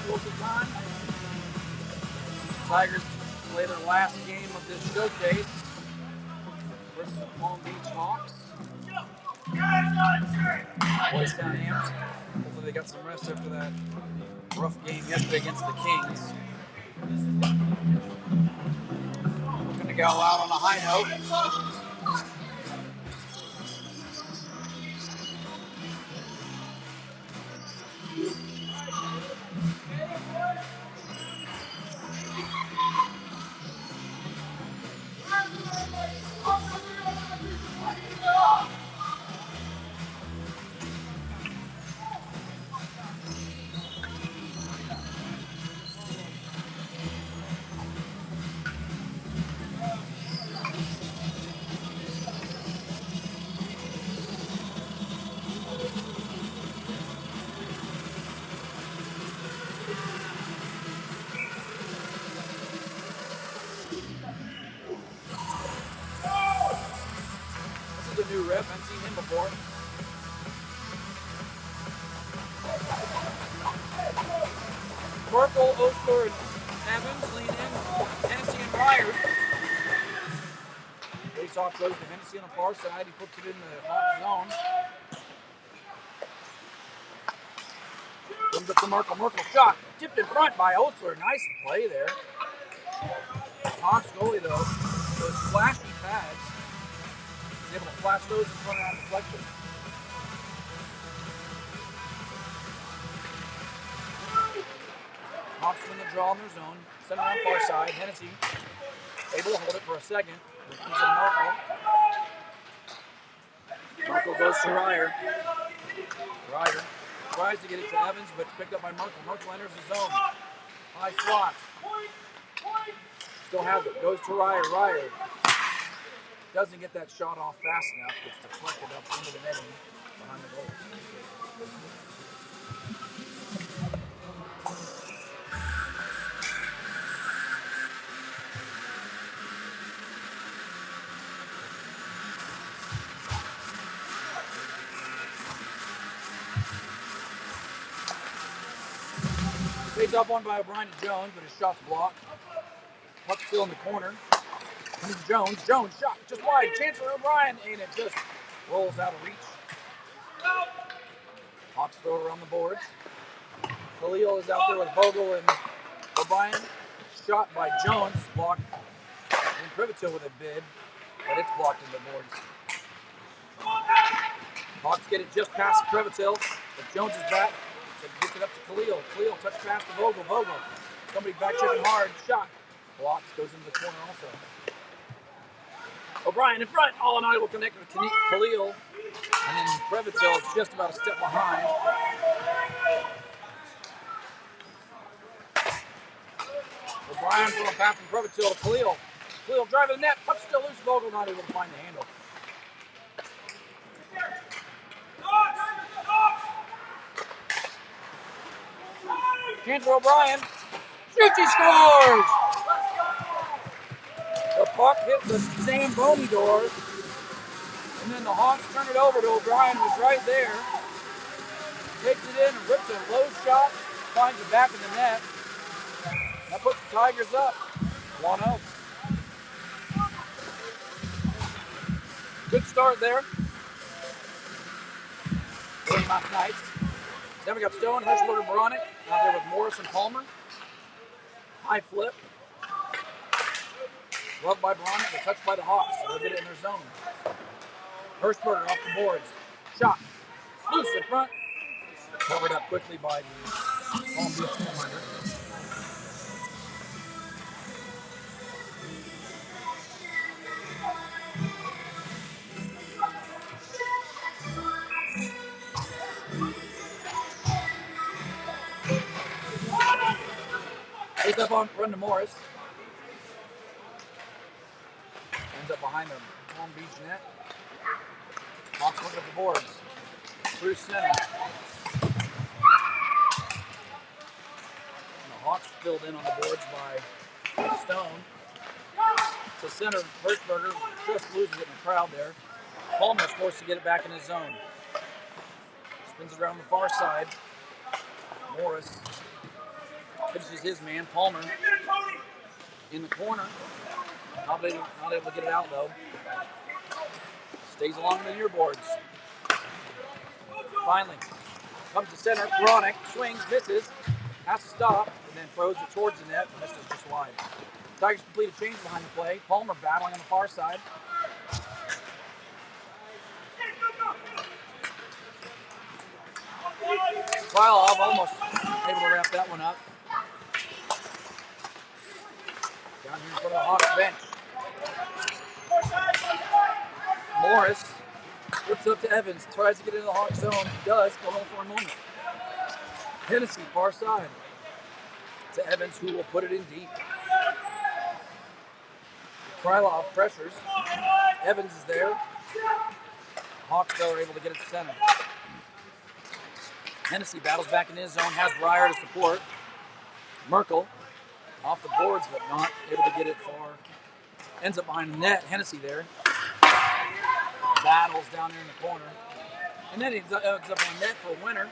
local time. Tigers play their last game of this showcase versus the Palm Beach Hawks. Boys Town Amps. Hopefully they got some rest after that rough game yesterday against the Kings. Looking to go out on a high note. This is a new rep. I haven't seen him before. Merkel, Osler, and Evans lean in. Hennessy and Ryer. Face-off goes to Hennessy on the far side. He puts it in the hot zone. Comes up to Merkel. Merkel shot. Tipped in front by Osler. Nice play there. Hawks goalie, though, those flashy pads. He's able to flash those in front of that deflection. Hawks win the draw in their zone. Center on far side. Hennessy able to hold it for a second. He's in Merkel. Merkel goes to Ryer. Ryer tries to get it to Evans, but it's picked up by Merkel. Merkel enters the zone. High slot. Still has it. Goes to Ryer. Ryer doesn't get that shot off fast enough. Gets deflected up into the netting behind the goal. Face up one by O'Brien to Jones, but his shot's blocked. Puck's still in the corner. Comes Jones. Jones shot just wide. Chance for O'Brien, and it just rolls out of reach. Hawks throw it around the boards. Khalil is out there with Vogel and O'Brien. Shot by Jones, blocked. And Privatil with a bid, but it's blocked in the boards. Hawks get it just past Privatil, but Jones is back. So gets it up to Khalil. Khalil touch pass to Vogel. Vogel. Somebody back checking hard. Shot. Blocks. Goes into the corner also. O'Brien in front. All in all will connect with Khalil. And then Privatil is just about a step behind. O'Brien from a pass from Privatil to Khalil. Khalil driving the net. Puck still loose. Vogel not able to find the handle. Chance for O'Brien. Shoots, he scores! The puck hit the same Boney door. And then the Hawks turn it over to O'Brien, who's right there. Takes it in and rips a low shot. Finds the back of the net. That puts the Tigers up 1-0. Good start there. Game last night. Then we got Stone, Hirschberger, Moronic out there with Morris and Palmer. High flip. Gloved by Moronic, but touched by the Hawks. So they'll get it in their zone. Hirschberger off the boards. Shot. Loose in front. Covered up quickly by the Palm Beach commander. Takes up on run to Morris. Ends up behind the Palm Beach net. Hawks look at the boards. Through center. And the Hawks filled in on the boards by Stone. To center, Hirschberger just loses it in the crowd there. Palmer's forced to get it back in his zone. Spins it around the far side. Morris Finishes his man, Palmer, in the corner. Not able to get it out, though. Stays along the near boards. Finally, comes to center. Bronick swings, misses, has to stop, and then throws it towards the net. Misses just wide. Tigers complete a change behind the play. Palmer battling on the far side. Krylov almost able to wrap that one up. Down here in front of the Hawks bench. Morris flips up to Evans, tries to get into the Hawks zone. He does, but only for a moment. Hennessy, far side. To Evans, who will put it in deep. Krylov pressures. Evans is there. Hawks, though, are able to get it to center. Hennessy battles back in his zone, has Breyer to support. Merkel off the boards, but not able to get it far. Ends up behind the net. Hennessy there. Battles down there in the corner. And then he ends up on the net for a winner.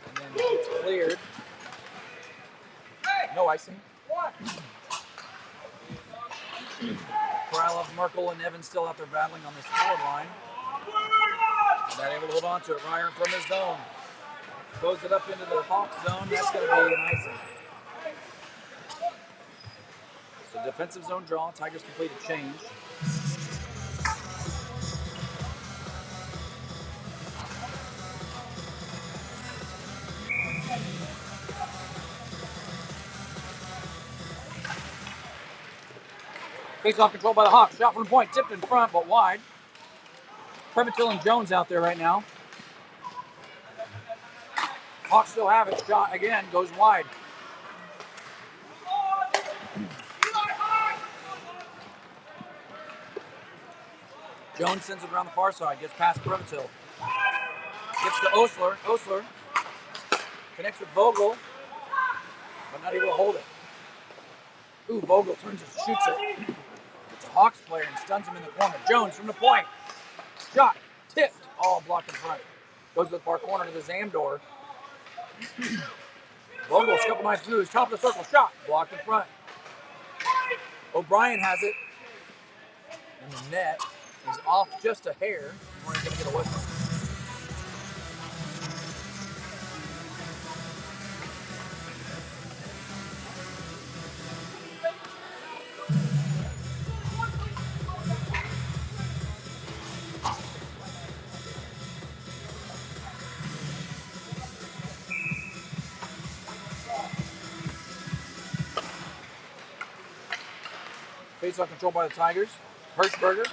And then it's cleared. No icing. Krylov, Merkel, and Evans still out there battling on this forward line. Not able to hold on to it. Ryan from his zone. Goes it up into the Hawks zone. That's going to be an icing. So defensive zone draw. Tigers complete a change. Face-off control by the Hawks. Shot from the point. Tipped in front, but wide. Prevatill and Jones out there right now. Hawks still have it. Shot again. Goes wide. Jones sends it around the far side. Gets past Prevatill. Gets to Osler. Osler connects with Vogel, but not able to hold it. Ooh, Vogel turns and shoots it. It's a Hawks player and stuns him in the corner. Jones from the point. Shot. Tipped. All blocked in front. Goes to the far corner to the Zamdor. Vogel's a couple nice moves. Top of the circle. Shot. Blocked in front. O'Brien has it. And the net is off just a hair. We're going to get a whistle. Face-off control by the Tigers. Hirschberger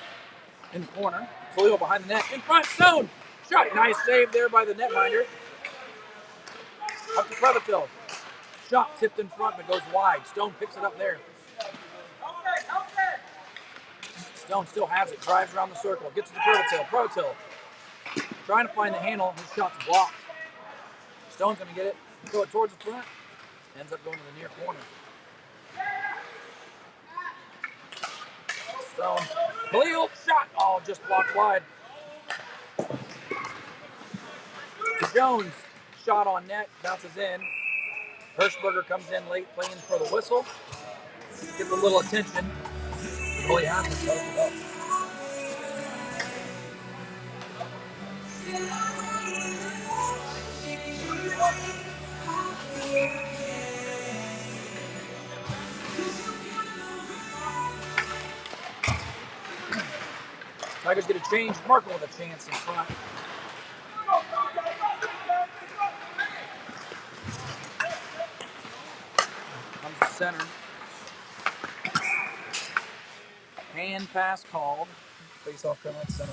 in the corner. Toledo behind the net. In front. Stone. Shot. Nice save there by the netminder. Up to Prevatill. Shot tipped in front but goes wide. Stone picks it up there. Stone still has it. Drives around the circle. Gets it to Prevatill. Prevatill trying to find the handle. His shot's blocked. Stone's going to get it. Throw it towards the front. Ends up going to the near corner. Stone. Khalil shot. Oh, just blocked wide. Jones shot on net. Bounces in. Hirschberger comes in late playing for the whistle. Gets a little attention. Really has to close it up. Tigers get a change. Merkel with a chance in front. Comes to center. Hand pass called. Face off coming at center.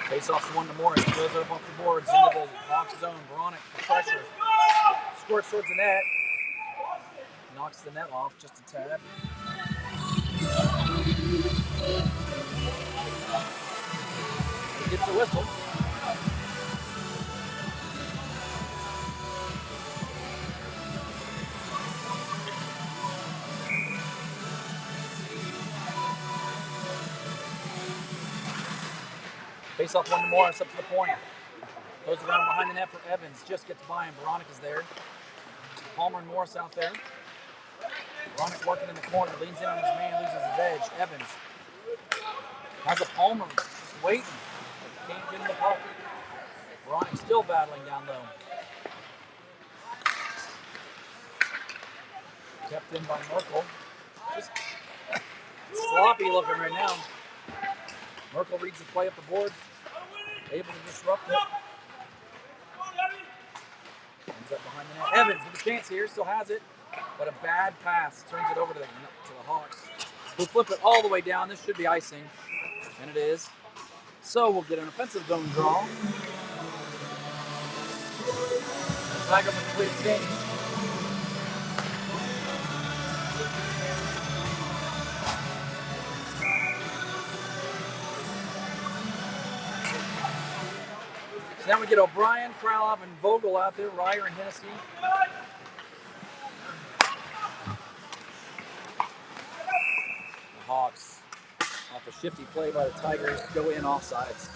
Face-off's one to Morris. Goes up off the boards into the Hawks zone. Bronick, the pressure. Squirts towards the net. Knocks the net off just a tad. He gets the whistle. Face off one to Morris up to the point. Goes around behind the net for Evans. Just gets by him. Veronica's there. Palmer and Morris out there. Veronica working in the corner. Leans in on his man. Loses his edge. Evans has a Palmer just waiting. Can't get in the puck. Veronica still battling down low. Kept in by Merkel. Just sloppy looking right now. Merkel reads the play up the boards. Able to disrupt it. Ends up behind the net. Evans with a chance here. Still has it. But a bad pass. Turns it over to the Hawks. We'll flip it all the way down. This should be icing. And it is. So we'll get an offensive zone draw. Tiger with a complete change. So now we get O'Brien, Kralov, and Vogel out there, Ryer and Hennessy. The Hawks, off a shifty play by the Tigers, go in offsides.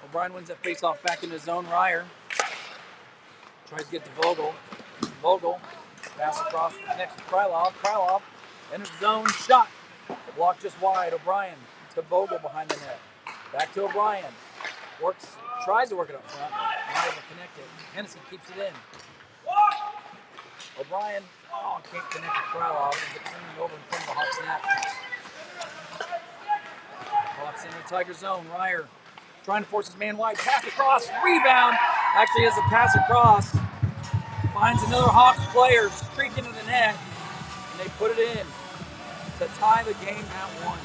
O'Brien wins that face-off back in his zone. Ryer tries to get to Vogel. Vogel, pass across, next to Krylov. Krylov enters the zone, shot. The block just wide. O'Brien to Vogel behind the net. Back to O'Brien. Works, tries to work it up front. Not able to connect it. Hennessy keeps it in. O'Brien, can't connect to Krylov. Ends up turning over in front of the Hawks net. Hawks in the Tiger zone. Ryer trying to force his man wide. Pass across, rebound. Actually has a pass across. Finds another Hawks player streaking to the net, and they put it in to tie the game at 1.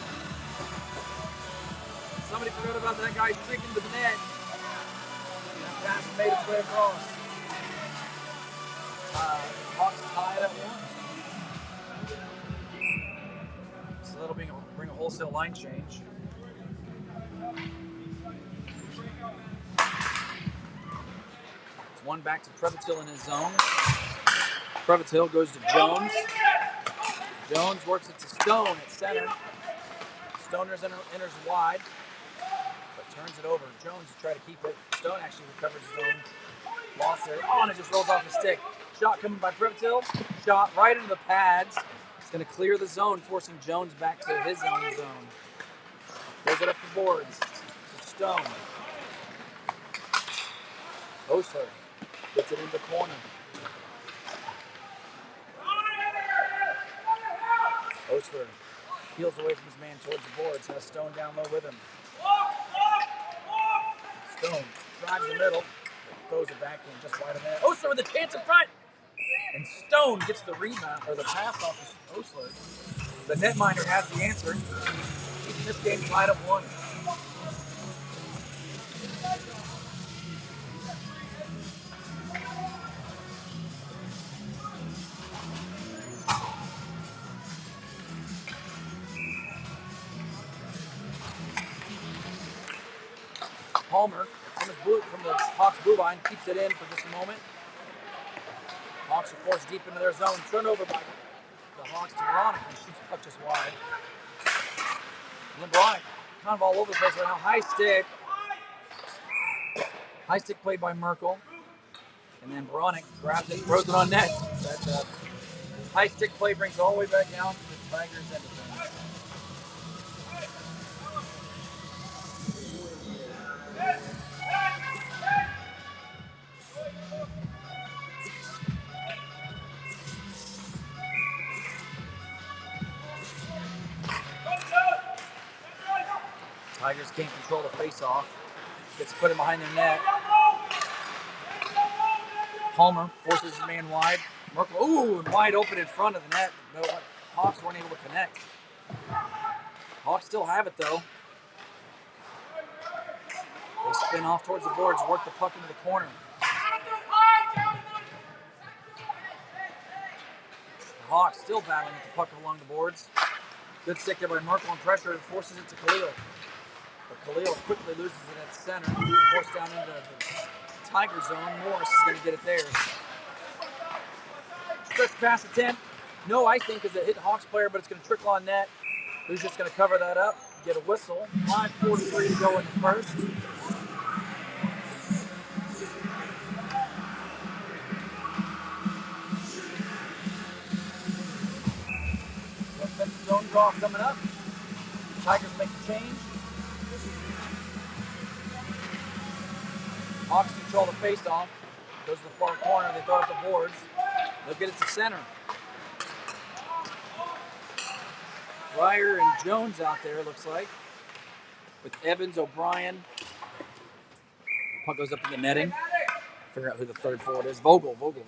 Somebody forgot about that guy streaking to the net. And that pass made its way across. Hawks tie it at 1. So that'll bring a wholesale line change. One back to Prevotil in his zone. Prevotil goes to Jones. Jones works it to Stone at center. Stoners enters wide, but turns it over. Jones to try to keep it. Stone actually recovers his own loss there. And it just rolls off his stick. Shot coming by Prevotil. Shot right into the pads. It's going to clear the zone, forcing Jones back to his own zone. Goes it up the boards to Stone. Osler gets it into the corner. Osler peels away from his man towards the boards. Has Stone down low with him. Stone drives the middle. Throws it back in just wide of net. Osler with a chance in front. And Stone gets the rebound, or the pass off of Osler. The netminder has the answer. Keeping this game tied up 1. Palmer from the Hawks blue line keeps it in for just a moment. Hawks are forced deep into their zone. Turnover by the Hawks to Veronica. Shoots the puck just wide. And then Bryant kind of all over the place right now. High stick. High stick played by Merkel. And then Veronica grabs it, throws it on net. That high stick play brings it all the way back down to the Tigers' end of things. Tigers can't control the face-off. Gets put in behind their net. Palmer forces his man wide. Merkel, and wide open in front of the net. No, Hawks weren't able to connect. Hawks still have it though. They spin off towards the boards, work the puck into the corner. The Hawks still battling with the puck along the boards. Good stick there by Merkel and pressure forces it to Khalil. But Khalil quickly loses it at center. Forced down into the Tiger zone. Morris is going to get it there. Stretch pass attempt. No icing because it hit Hawks player, but it's going to trickle on net. Who's just going to cover that up, get a whistle. 5:43 to go in the first. Offensive zone draw coming up. Tigers make the change. Hawks control the face-off. Goes to the far corner. They throw it at the boards. They'll get it to center. Ryer and Jones out there, looks like. With Evans, O'Brien. Puck goes up in the netting. Figure out who the third forward is. Vogel. Vogel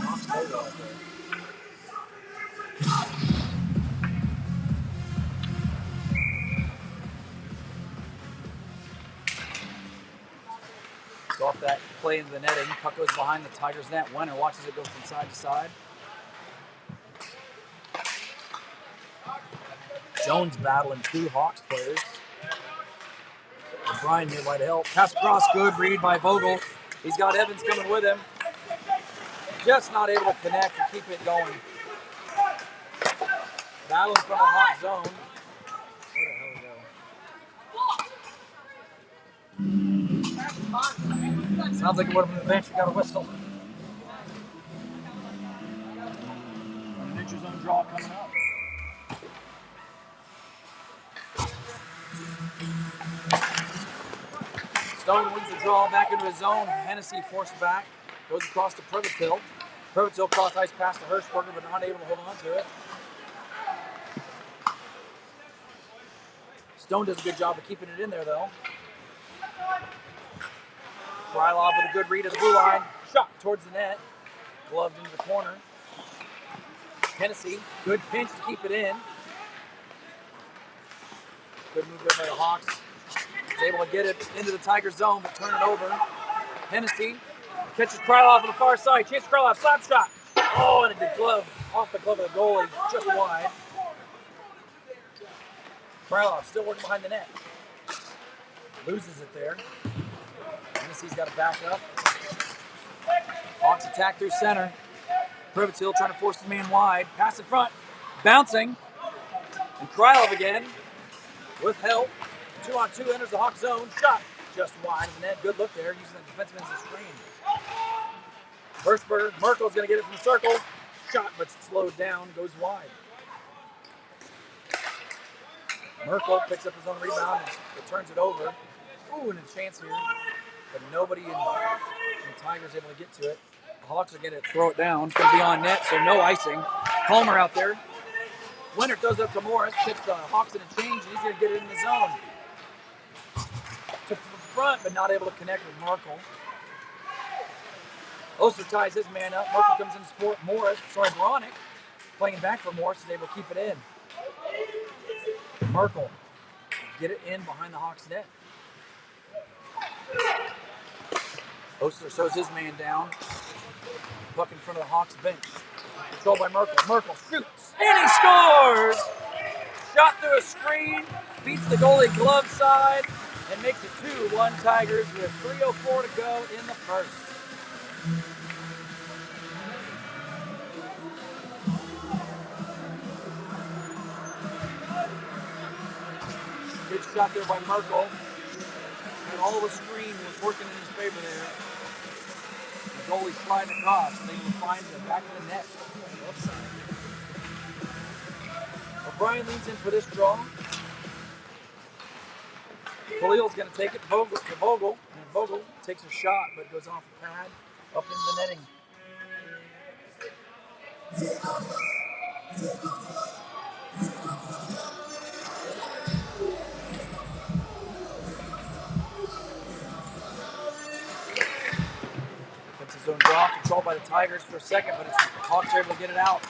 out there. So off that play into the netting, puck goes behind the Tigers net. Wenner watches it go from side to side. Jones battling two Hawks players. O'Brien nearby to help. Pass across, good read by Vogel. He's got Evans coming with him. Just not able to connect and keep it going. Battling from the Hawk zone. Where the hell we go? Sounds like it would have been the bench. We got a whistle. A neutral zone draw coming up. Stone wins the draw back into his zone. Hennessy forced back. Goes across to Privatil. Privatil cross ice pass to Hirschberger, but not able to hold on to it. Stone does a good job of keeping it in there, though. Krylov with a good read of the blue line. Shot towards the net. Gloved into the corner. Hennessy, good pinch to keep it in. Good move there by the Hawks. He's able to get it into the Tiger zone, but turn it over. Hennessy catches Krylov on the far side. Chase Krylov, slap shot. Oh, and a good glove. Off the glove of the goalie, just wide. Krylov still working behind the net. Loses it there. Hennessy's got to back up. Hawks attack through center. Privatil trying to force the man wide. Pass in front. Bouncing. And Krylov again with help. 2-on-2 enters the Hawk zone. Shot just wide of the net. Good look there, using the defenseman as a screen. Hirschberger, Merkel's going to get it from the circle. Shot, but slowed down, goes wide. Merkel picks up his own rebound and turns it over. Ooh, and a chance here. But nobody in Tigers able to get to it. The Hawks are going to throw it down. It's going to be on net, so no icing. Palmer out there. Wenner throws it up to Morris. Tips the Hawks in a change, and he's going to get it in the zone. To the front, but not able to connect with Merkel. Oster ties his man up. Merkel comes in to support Bronick, playing back for Morris, is able to keep it in. Merkel, get it in behind the Hawks net. Oster shows his man down. Puck in front of the Hawks bench. Controlled by Merkel. Merkel shoots, and he scores! Shot through a screen, beats the goalie glove side, and makes it 2-1 Tigers with 3:04 to go in the first. Good shot there by Merkel. And all the screen was working in his favor there. The goalie sliding across, and they will find him back in the net. Left side. O'Brien leans in for this draw. Khalil's going to take it to Vogel, and Vogel takes a shot, but goes off the pad, up into the netting. Defensive zone draw, controlled by the Tigers for a second, but the Hawks are able to get it out.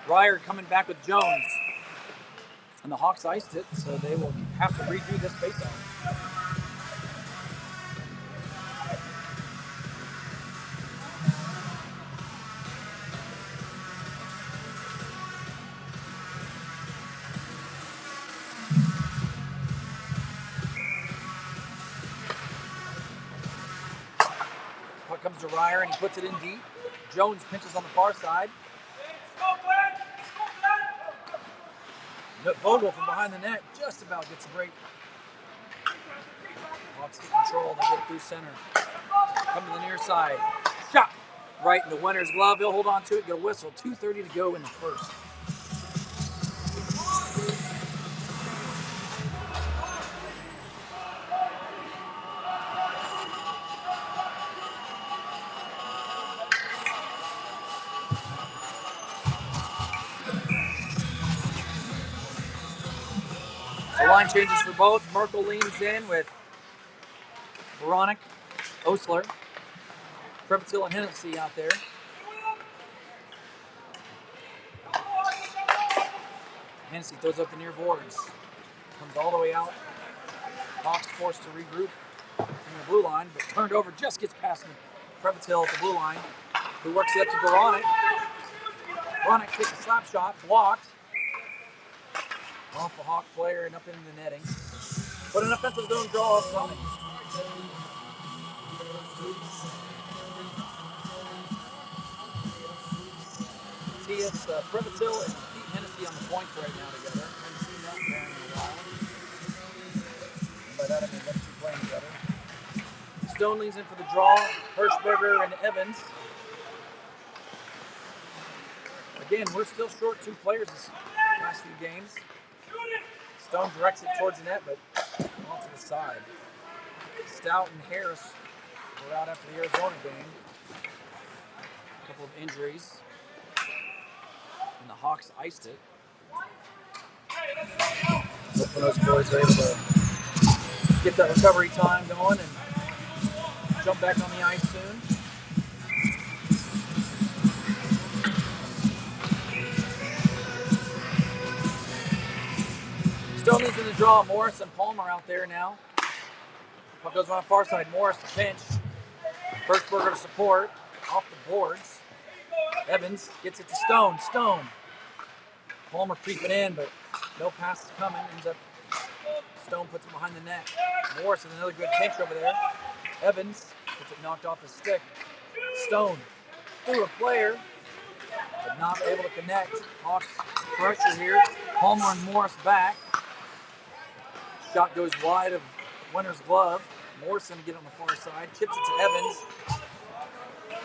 Ryer coming back with Jones. And the Hawks iced it, so they will have to redo this faceoff. to Ryer, and he puts it in deep. Jones pinches on the far side. Vogel from behind the net just about gets a break. Hawks get control. They get it through center. Come to the near side. Shot right in the winner's glove. He'll hold on to it, get a whistle. 2:30 to go in the first. The line changes for both. Merkel leans in with Veronic, Osler, Prevotsil, and Hennessy out there. Hennessy throws up the near boards. Comes all the way out. Hawks forced to regroup from the blue line, but turned over, just gets past Prevotsil at the blue line, who works it up to Veronic. Veronic takes a slap shot, blocked. Off the Hawk player and up into the netting. But an offensive zone draw upcoming. See, it's Prevotsil and Pete Hennessy on the points right now together. Haven't seen that pairing in a while. And by that I mean them two playing together. Stone leans in for the draw. Hirschberger and Evans. Again, we're still short 2 players this last few games. Stone directs it towards the net, but off to the side. Stout and Harris were out after the Arizona game. A couple of injuries. And the Hawks iced it. Hoping those boys are able to get that recovery time going and jump back on the ice soon. Stone leads in the draw. Morris and Palmer out there now. Puck goes on the far side. Morris to pinch. Hirschberger to support. Off the boards. Evans gets it to Stone. Stone. Palmer creeping in, but no pass is coming. Ends up Stone puts it behind the net. Morris with another good pinch over there. Evans gets it knocked off his stick. Stone through a player, but not able to connect. Hawks pressure here. Palmer and Morris back. Shot goes wide of winner's glove. Morrison to get on the far side. Chips it to Evans.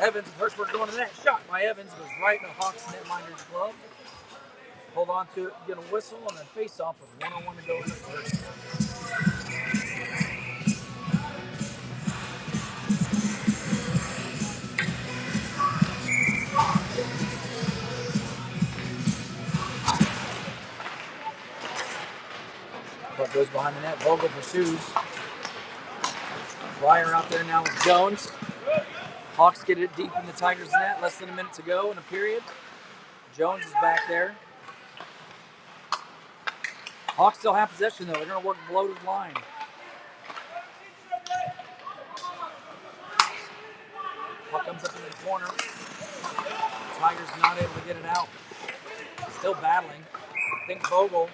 Evans and Hirschberg going to the net. Shot by Evans. Goes right in the Hawks netminder's glove. Hold on to it, get a whistle, and then face off with 1:01 to go in the first. Puck goes behind the net. Vogel pursues. Ryer out there now with Jones. Hawks get it deep in the Tigers' net. Less than a minute to go in the period. Jones is back there. Hawks still have possession, though. They're going to work below the line. Puck comes up into the corner. Tigers not able to get it out. Still battling. I think Vogel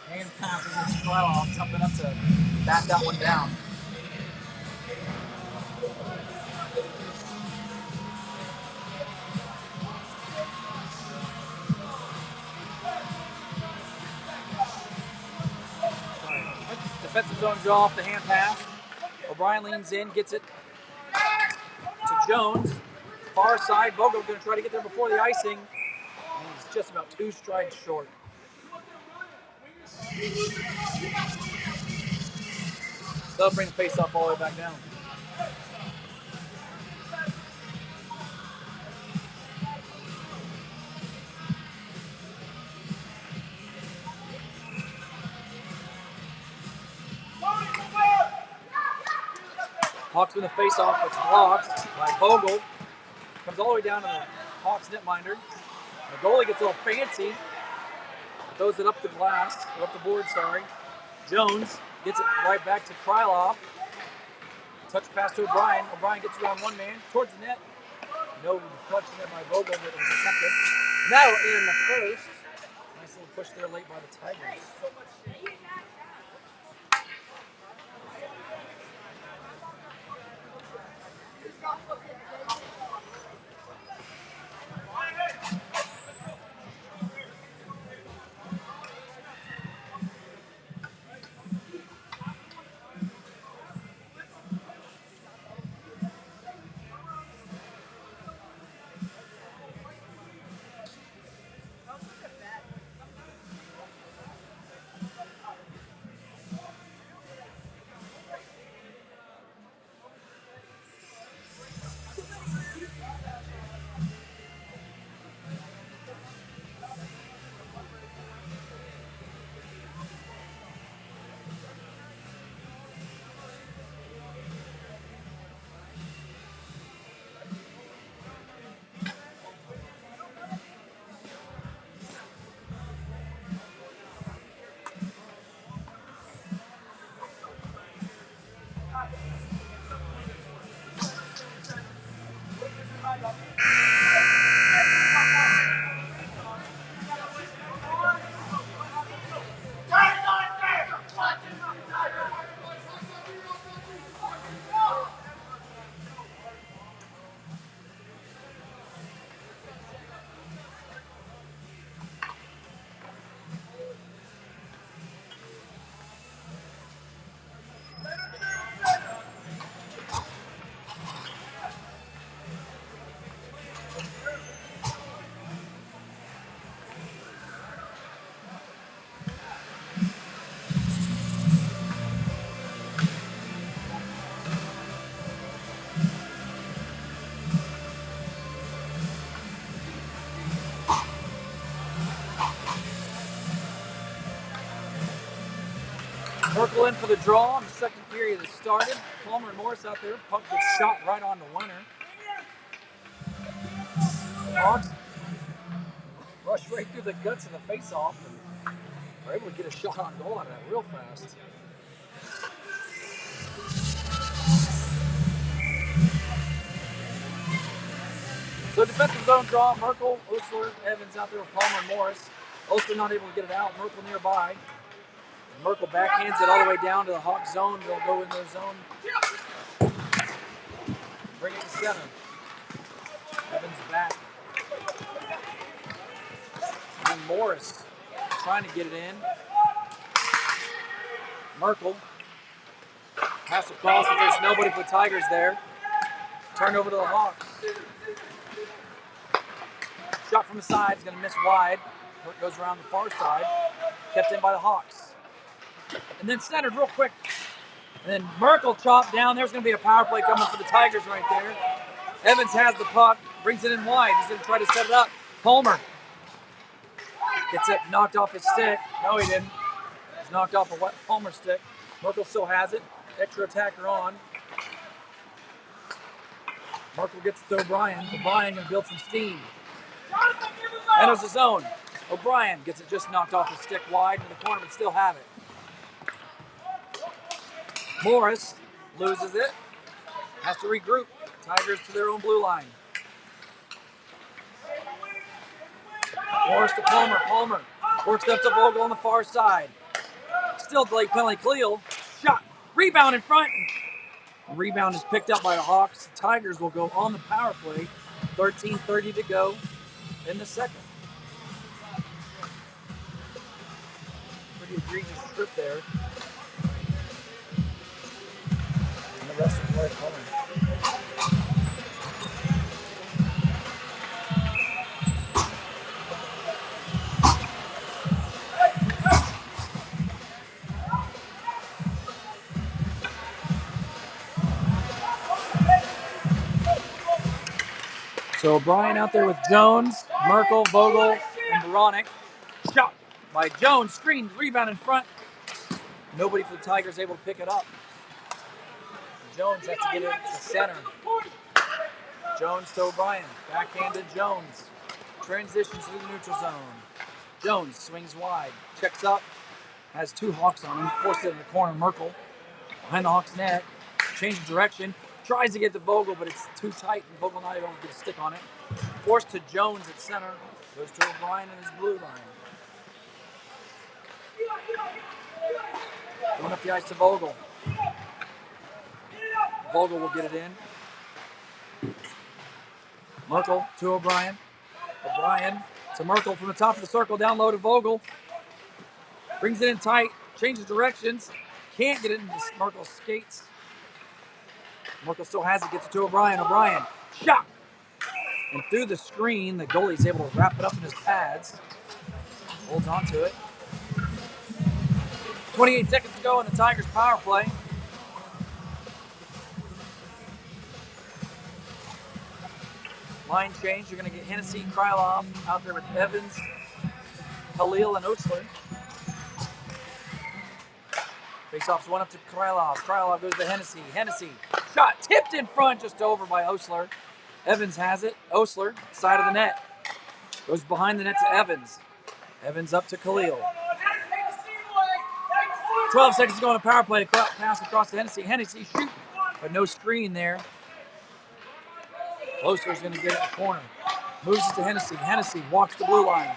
hand passes his off, jumping up to bat that one down. Defensive zone draw off the hand pass. O'Brien leans in, gets it to Jones. Far side, Vogel going to try to get there before the icing. And he's just about 2 strides short. They'll bring the face-off all the way back down. Hawks win the face-off. It's blocked by Vogel. Comes all the way down to the Hawks netminder. The goalie gets a little fancy. Throws it up the glass, or up the board, sorry. Jones gets it right back to Krylov. Touch pass to O'Brien. O'Brien gets around one man towards the net. No deflection there by Vogel, but it was attempted. Now in the first. Nice little push there late by the Tigers. Merkel in for the draw. The second period has started. Palmer and Morris out there. Puck gets shot right on the winner. Hawks rush right through the guts of the face-off and are able to get a shot on goal out of that real fast. So defensive zone draw. Merkel, Osler, Evans out there with Palmer and Morris. Osler not able to get it out. Merkel nearby. Merkel backhands it all the way down to the Hawk zone. They'll go in their zone. Bring it to center. Evans back. And Morris trying to get it in. Merkel. Pass across, but there's nobody for the Tigers there. Turned over to the Hawks. Shot from the side is going to miss wide. It goes around the far side. Kept in by the Hawks. And then centered real quick. And then Merkel chopped down. There's going to be a power play coming for the Tigers right there. Evans has the puck. Brings it in wide. He's going to try to set it up. Palmer gets it knocked off his stick. No, he didn't. He's knocked off a Palmer stick. Merkel still has it. Extra attacker on. Merkel gets it to O'Brien. O'Brien going to build some steam. Enters the zone. O'Brien gets it just knocked off his stick wide into the corner, but still have it. Morris loses it. Has to regroup. Tigers to their own blue line. Morris to Palmer. Palmer works up to Vogel on the far side. Still delayed penalty. Cleo. Shot. Rebound in front. Rebound is picked up by the Hawks. The Tigers will go on the power play. 13:30 to go in the second. Pretty egregious trip there. And the rest of the play coming. So O'Brien out there with Jones, Merkel, Vogel, and Veronic. Shot by Jones, screen, rebound in front. Nobody for the Tigers able to pick it up. Jones has to get it to center. Jones to O'Brien, backhanded Jones. Transitions to the neutral zone. Jones swings wide, checks up, has two Hawks on him, forced it in the corner. Merkel behind the Hawks net, changes direction. Tries to get to Vogel, but it's too tight, and Vogel not able to get a stick on it. Forced to Jones at center. Goes to O'Brien in his blue line. Going up the ice to Vogel. Vogel will get it in. Merkel to O'Brien. O'Brien to Merkel from the top of the circle, down low to Vogel. Brings it in tight, changes directions. Can't get it into Merkel's skates. Merkel still has it, gets it to O'Brien. O'Brien, shot! And through the screen, the goalie's able to wrap it up in his pads. Holds on to it. 28 seconds to go in the Tigers' power play. Line change, you're going to get Hennessy, Krylov out there with Evans, Khalil, and Osler. Faceoff's one up to Krylov. Krylov goes to Hennessy. Hennessy, shot tipped in front, just over by Osler. Evans has it. Osler, side of the net. Goes behind the net to Evans. Evans up to Khalil. 12 seconds to go on a power play. Pass across to Hennessy. Hennessy shoot, but no screen there. Osler's going to get it in the corner. Moves it to Hennessy. Hennessy walks the blue line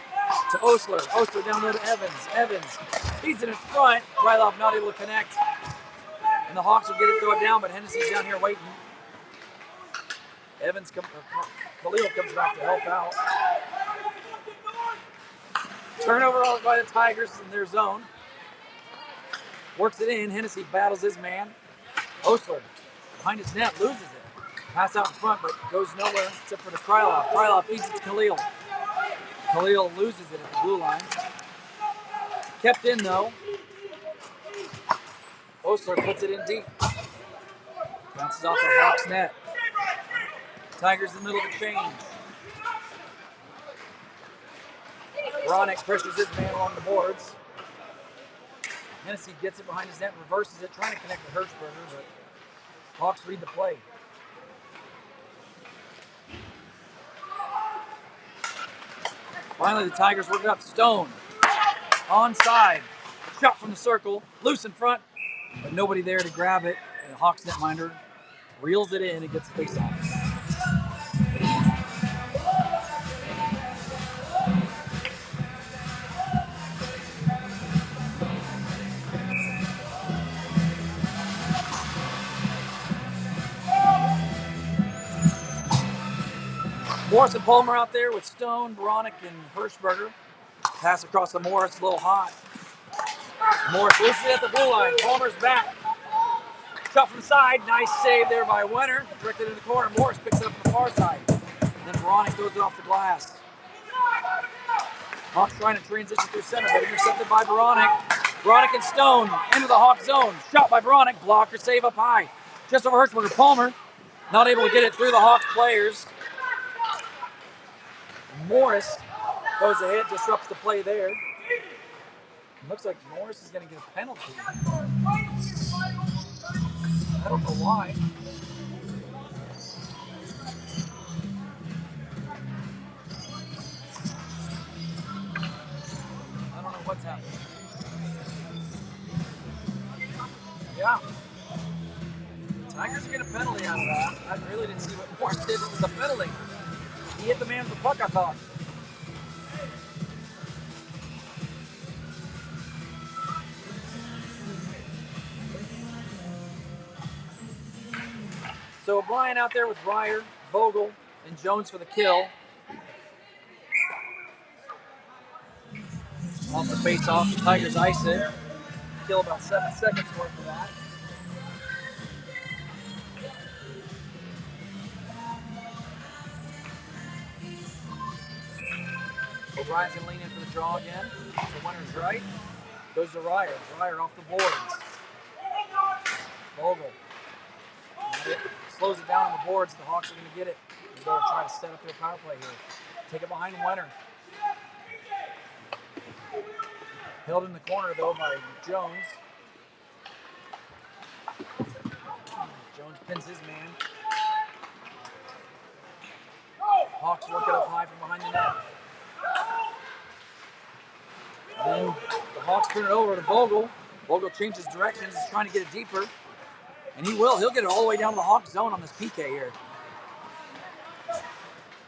to Osler. Osler down low to Evans. Evans feeds it in front. Krylov not able to connect. And the Hawks will get it, throw it down, but Hennessy's down here waiting. Khalil comes back to help out. Turnover by the Tigers in their zone. Works it in. Hennessy battles his man. Osler behind his net, loses it. Pass out in front, but goes nowhere except for the Krylov. Krylov feeds it to Khalil. Khalil loses it at the blue line. Kept in though. Osler puts it in deep. Bounces off the Hawks net. Tigers in the middle of the change. Veronic pressures his man along the boards. Hennessy gets it behind his net, reverses it, trying to connect with Hirschberger, but Hawks read the play. Finally, the Tigers work it up. Stone, onside, shot from the circle, loose in front, but nobody there to grab it. And the Hawks netminder reels it in and gets the face-off. Morris and Palmer out there with Stone, Beranek, and Hirschberger. Pass across to Morris, a little hot. Morris loses it at the blue line. Palmer's back. Shot from the side. Nice save there by Wenner. Directed in the corner. Morris picks it up from the far side. And then Beranek throws it off the glass. Hawks trying to transition through center, but intercepted by Beranek. Beranek and Stone into the Hawk zone. Shot by Beranek. Blocker save up high. Just over Hirschberger. Palmer not able to get it through the Hawks players. Morris goes ahead, disrupts the play there. Looks like Morris is going to get a penalty. I don't know why. I don't know what's happening. Yeah. Tigers get a penalty out of that. I really didn't see what Morris did. It was a penalty. He hit the man with the puck, I thought. So O'Brien out there with Ryer, Vogel, and Jones for the kill. Off the face-off, the Tigers ice it. Kill about 7 seconds worth of that. O'Brien's going to lean in for the draw again. So Wenner's right. Goes to Ryer. Ryer off the boards. Vogel. Slows it down on the boards. The Hawks are going to get it. They're going to try to set up their power play here. Take it behind Wenner. Held in the corner, though, by Jones. Jones pins his man. Hawks work it up high from behind the net. Then the Hawks turn it over to Vogel. Vogel changes directions. He's trying to get it deeper. And he will. He'll get it all the way down to the Hawks zone on this PK here.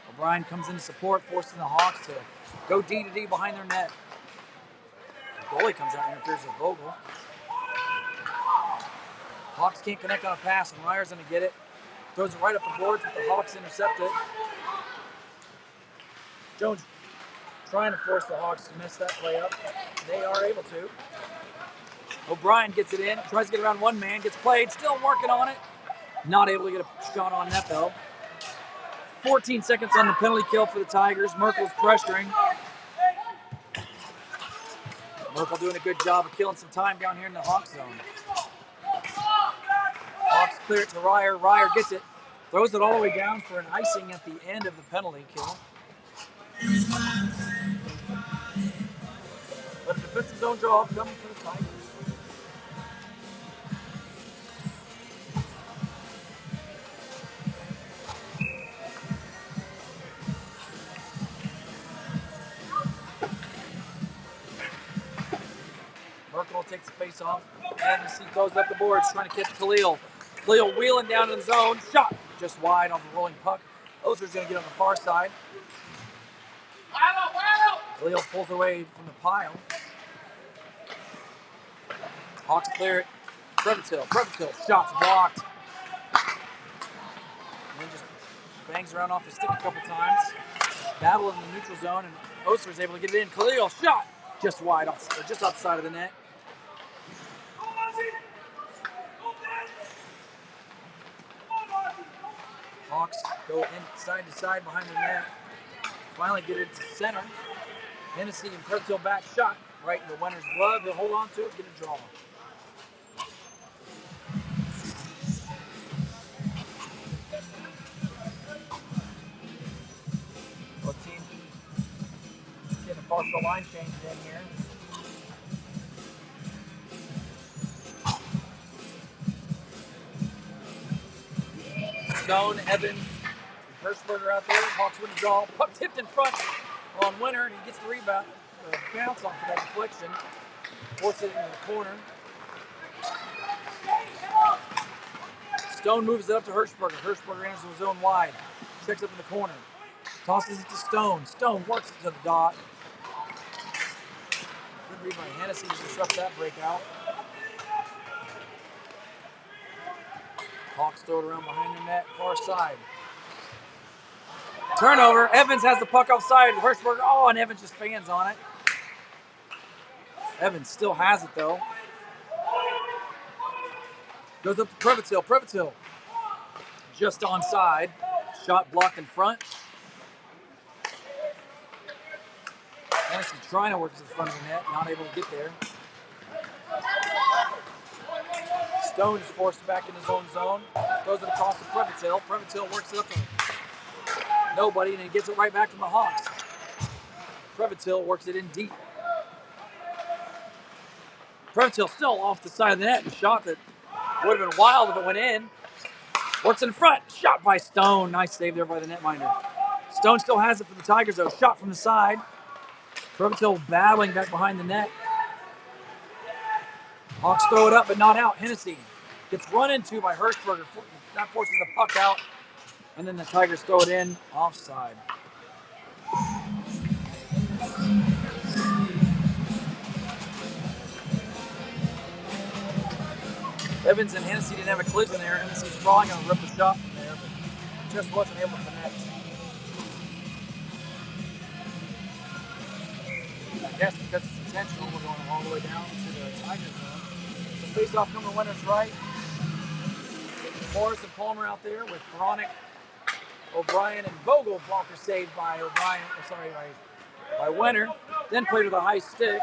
O'Brien comes in to support, forcing the Hawks to go D to D behind their net. The goalie comes out and interferes with Vogel. Hawks can't connect on a pass, and Ryer's going to get it. Throws it right up the boards, but the Hawks intercept it. Jones trying to force the Hawks to mess that play up. They are able to. O'Brien gets it in, tries to get around one man, gets played, still working on it. Not able to get a shot on net though. 14 seconds on the penalty kill for the Tigers. Merkel's pressuring. Merkel doing a good job of killing some time down here in the Hawk zone. Hawks clear it to Ryer. Ryer gets it, throws it all the way down for an icing at the end of the penalty kill. But a defensive zone draw coming for the Tigers. Merkel takes the face off. Hennessy goes up the boards trying to catch Khalil. Khalil wheeling down in the zone. Shot just wide on the rolling puck. Oser's going to get on the far side. Khalil pulls away from the pile. Hawks clear it. Preventill. Shots blocked. And then just bangs around off the stick a couple times. Battle in the neutral zone, and Oster's able to get it in. Khalil shot just wide, just outside of the net. Hawks go in side to side behind the net. Finally get it to center. Hennessy and Preventill back shot right in the Wenner's glove. He'll hold on to it, get a draw. Both teams getting a partial line change in here. Stone, Evans, Hirschberger out there. Hawks win the draw. Puck tipped in front on Winter, and he gets the rebound. Bounce off of that deflection. Forces it into the corner. Stone moves it up to Hirschberger. Hirschberger enters the zone wide. Checks up in the corner. Tosses it to Stone. Stone works it to the dot. Good read by Hennessy to disrupt that breakout. Hawks throw it around behind the net, far side. Turnover. Evans has the puck offside. Hirschberger, and Evans just fans on it. Evans still has it though. Goes up to Prevatill. Prevatill just onside. Shot blocked in front. Hennessy trying to work to the front of the net, not able to get there. Stone is forced back in his own zone. Throws it across to Prevatill. Prevatill works it up to nobody, and he gets it right back to the Hawks. Prevatill works it in deep. Prevatill still off the side of the net. A shot that would have been wild if it went in. Works in front. Shot by Stone. Nice save there by the netminder. Stone still has it for the Tigers, though. Shot from the side. Prevatill battling back behind the net. Hawks throw it up, but not out. Hennessy gets run into by Hirschberger. That forces the puck out. And then the Tigers throw it in offside. Evans and Hennessy didn't have a collision there. Hennessy's probably going to rip a shot from there, but just wasn't able to connect. I guess because it's intentional, we're going all the way down to the Tigers zone. The face-off coming Winter's right. Morris and Palmer out there with Veronic, O'Brien, and Vogel. Blocker saved by by Winter. Then played with a high stick.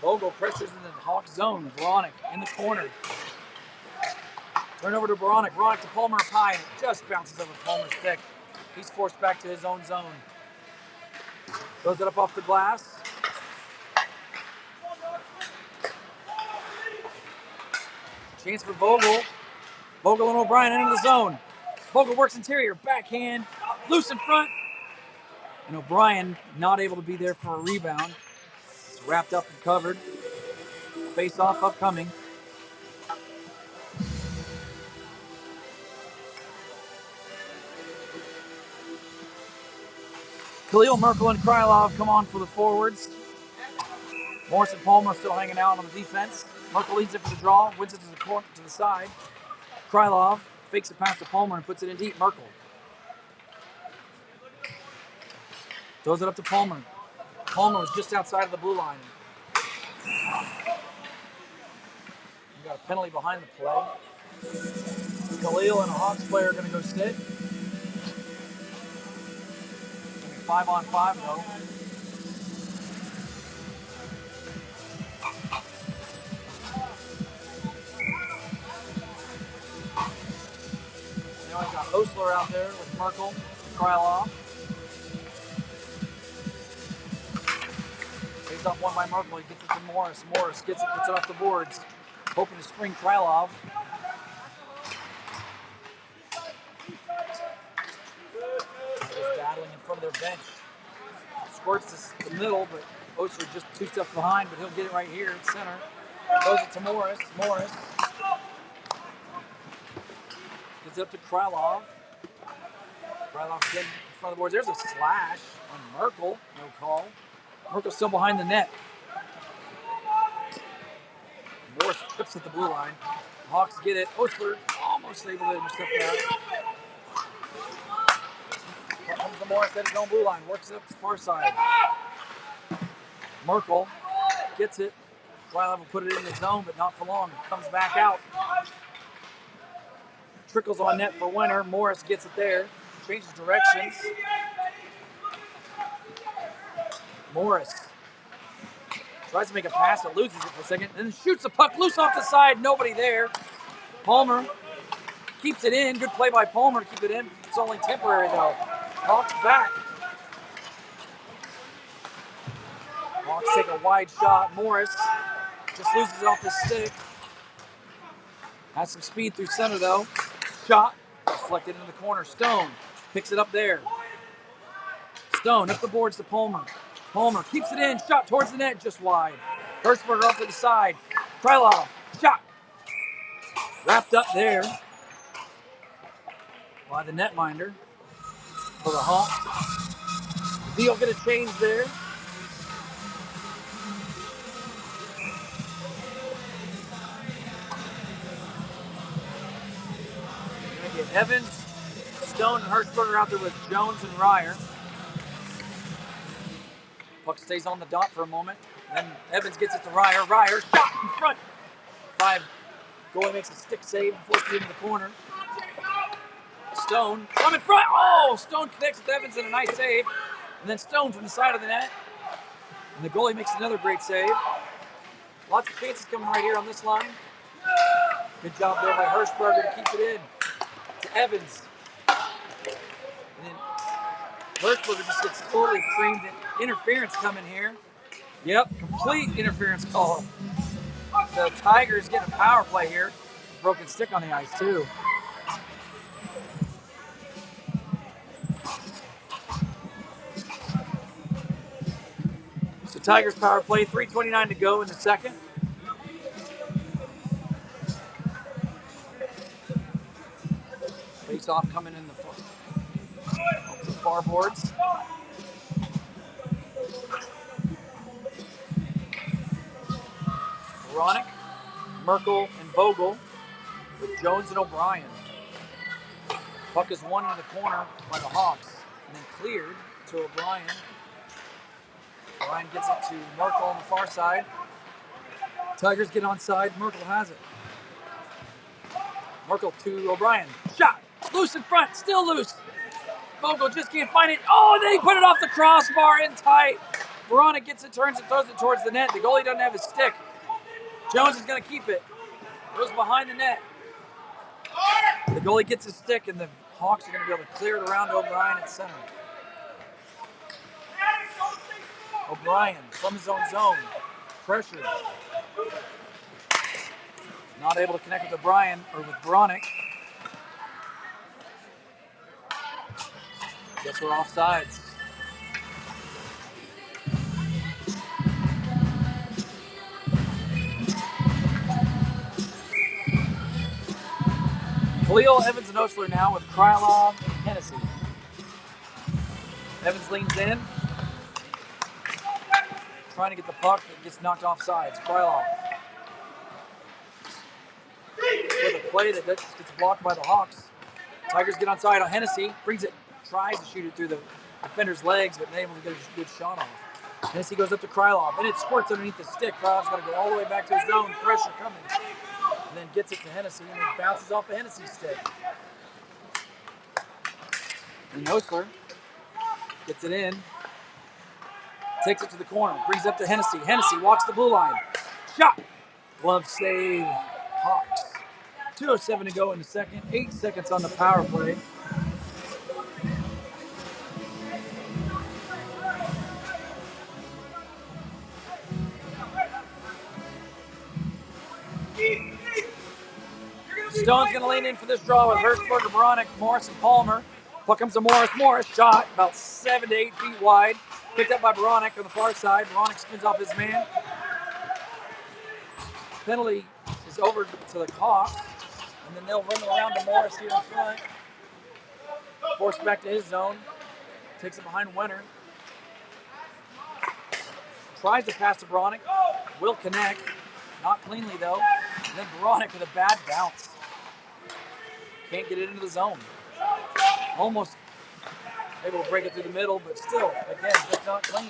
Vogel pressures in the Hawk zone. Veronic in the corner. Turn over to Veronic. Veronic to Palmer high, and it just bounces over Palmer's stick. He's forced back to his own zone. Throws it up off the glass. Chance for Vogel. Vogel and O'Brien into the zone. Vogel works interior, backhand, loose in front. And O'Brien not able to be there for a rebound. It's wrapped up and covered. Face off upcoming. Khalil, Merkel, and Krylov come on for the forwards. Morris and Palmer still hanging out on the defense. Merkel leads it for the draw, wins it to the corner, to the side. Krylov fakes it past to Palmer and puts it in deep. Merkel throws it up to Palmer. Palmer was just outside of the blue line. We got a penalty behind the play. Khalil and a Hawks player are going to go sit. 5-on-5 though. Now we've got Osler out there with Merkel, Krylov. Takes off one by Merkel. He gets it to Morris. Morris gets it off the boards. Hoping to spring Krylov. Battling in front of their bench. Squirts to the middle, but Osler just 2 steps behind, but he'll get it right here at center. Throws it to Morris. Morris gets it up to Krylov. Krylov getting in front of the boards. There's a slash on Merkel. No call. Merkel's still behind the net. Morris trips at the blue line. Hawks get it. Osler almost able to intercept that. Comes to Morris at his own blue line. Works it up to the far side. Merkel gets it. Krylov will put it in the zone, but not for long. It comes back out. Trickles on net for Winter. Morris gets it there. Changes directions. Morris tries to make a pass, but loses it for a second. Then shoots the puck loose off the side. Nobody there. Palmer keeps it in. Good play by Palmer to keep it in. It's only temporary though. Hawks back. Hawks take a wide shot. Morris just loses it off his stick. Has some speed through center though. Shot, deflected into the corner. Stone picks it up there. Stone up the boards to Palmer. Palmer keeps it in, shot towards the net, just wide. Hershberger off to the side. Krylov, shot. Wrapped up there by the netminder for the Hawks. Deal get a change there. Gonna get Evans, Stone, and Hershberger out there with Jones and Ryer. Puck stays on the dot for a moment. Then Evans gets it to Ryer. Ryer, shot in front. 5. Goalie makes a stick save and forces it into the corner. Stone, come in front. Oh, Stone connects with Evans in a nice save. And then Stone from the side of the net. And the goalie makes another great save. Lots of chances coming right here on this line. Good job there by Hershberger to keep it in to Evans. And then Hershberger just gets totally creamed. Interference coming here. Yep, complete interference call. The Tigers get a power play here. Broken stick on the ice too. So Tigers power play, 3:29 to go in the second. Face off coming in the far boards. Bronick, Merkel, and Vogel with Jones and O'Brien. Puck is won into the corner by the Hawks and then cleared to O'Brien. O'Brien gets it to Merkel on the far side. Tigers get onside. Merkel has it. Merkel to O'Brien. Shot. Loose in front. Still loose. Vogel just can't find it. Oh, they put it off the crossbar in tight. Bronick gets it, turns it, throws it towards the net. The goalie doesn't have his stick. Jones is going to keep it. Goes behind the net. The goalie gets his stick, and the Hawks are going to be able to clear it around O'Brien at center. O'Brien from his own zone. Pressure. Not able to connect with O'Brien or with Bronick. Guess we're offsides. Khalil, Evans, and Osler now with Krylov and Hennessy. Evans leans in. Trying to get the puck, it gets knocked off sides. Krylov. With a play that gets blocked by the Hawks. Tigers get onside on Hennessy. Brings it, tries to shoot it through the defender's legs, but not able to get a good shot off. Hennessy goes up to Krylov, and it squirts underneath the stick. Krylov's got to go all the way back to his zone. Pressure coming. And then gets it to Hennessy, and it bounces off the Hennessy stick. And Osler gets it in. Takes it to the corner. Brings it up to Hennessy. Hennessy walks the blue line. Shot. Glove save. Hawks. 2:07 to go in the second. 8 seconds on the power play. Stone's going to lean in for this draw with Hershberger, Bronick, Morris, and Palmer. Puck comes to Morris. Morris shot about 7 to 8 feet wide. Picked up by Bronick on the far side. Bronick spins off his man. Penalty is over to the Hawks. And then they'll run around to Morris here in front. Forced back to his zone. Takes it behind Wenner. Tries to pass to Bronick. Will connect. Not cleanly though. And then Bronick with a bad bounce. Can't get it into the zone. Almost able to break it through the middle, but still, again, just not clean.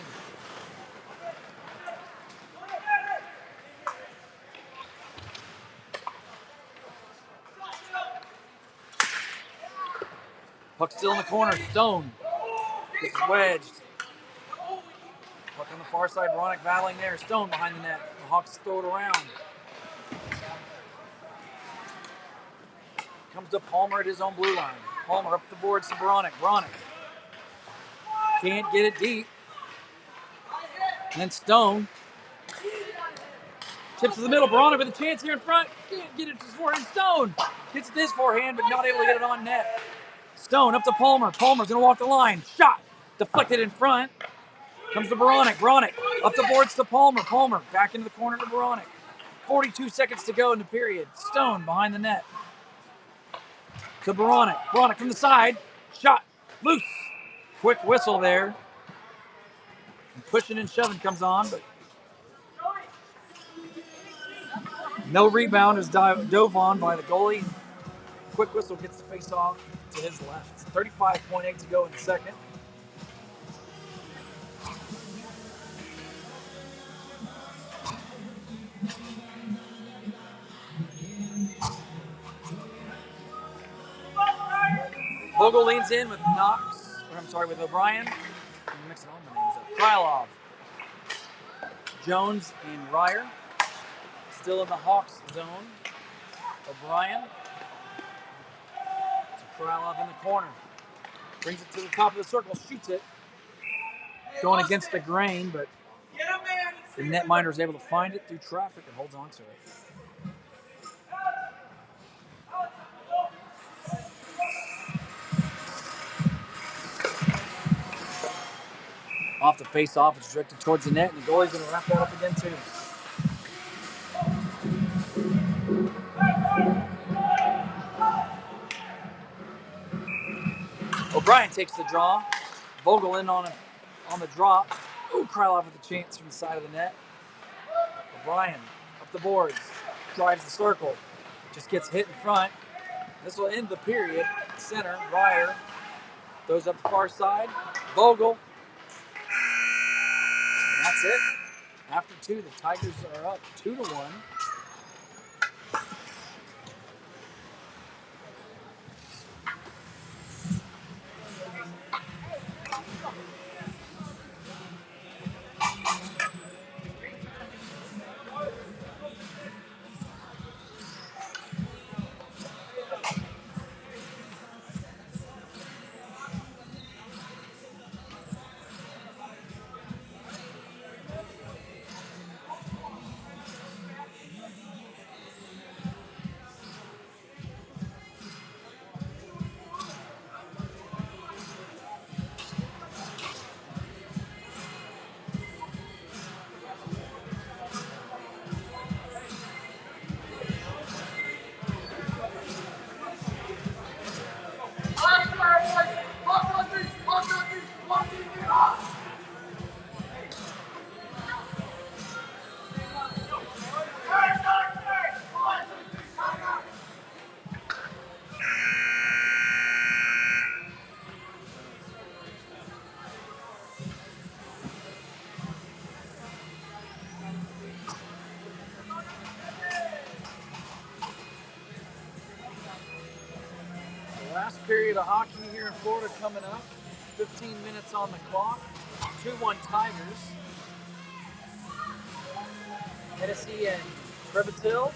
Puck still in the corner. Stone gets wedged. Puck on the far side. Bronick battling there. Stone behind the net. The Hawks throw it around. Comes to Palmer at his own blue line. Palmer up the boards to Bronick. Bronick can't get it deep. And then Stone Tips to the middle. Baranek with a chance here in front. Can't get it to his forehand. Stone gets it to his forehand, but not able to get it on net. Stone up to Palmer. Palmer's going to walk the line. Shot. Deflected in front. Comes to Baranek. Baranek up the boards to Palmer. Palmer back into the corner to Baranek. 42 seconds to go in the period. Stone behind the net. To Baranek. Baranek from the side. Shot. Loose. Quick whistle there. And pushing and shoving comes on, but no rebound is dove on by the goalie. Quick whistle gets the face off to his left. 35.8 to go in the second. Vogel leans in with with O'Brien. I'm mixing all my names up. Krylov, Jones, and Ryer. Still in the Hawks zone. O'Brien. To Krylov in the corner. Brings it to the top of the circle, shoots it. Going against the grain, but the netminder is able to find it through traffic and holds on to it. Off the face-off, it's directed towards the net, and the goalie's going to wrap that up again, too. O'Brien takes the draw. Vogel in on the drop. Ooh, Krylov with a chance from the side of the net. O'Brien up the boards, drives the circle, just gets hit in front. This will end the period. Center, Ryer throws up the far side. Vogel. And that's it. After two, the Tigers are up 2-1. Last period of hockey here in Florida coming up. 15 minutes on the clock. 2-1 Tigers. Hennessy and Prevottil.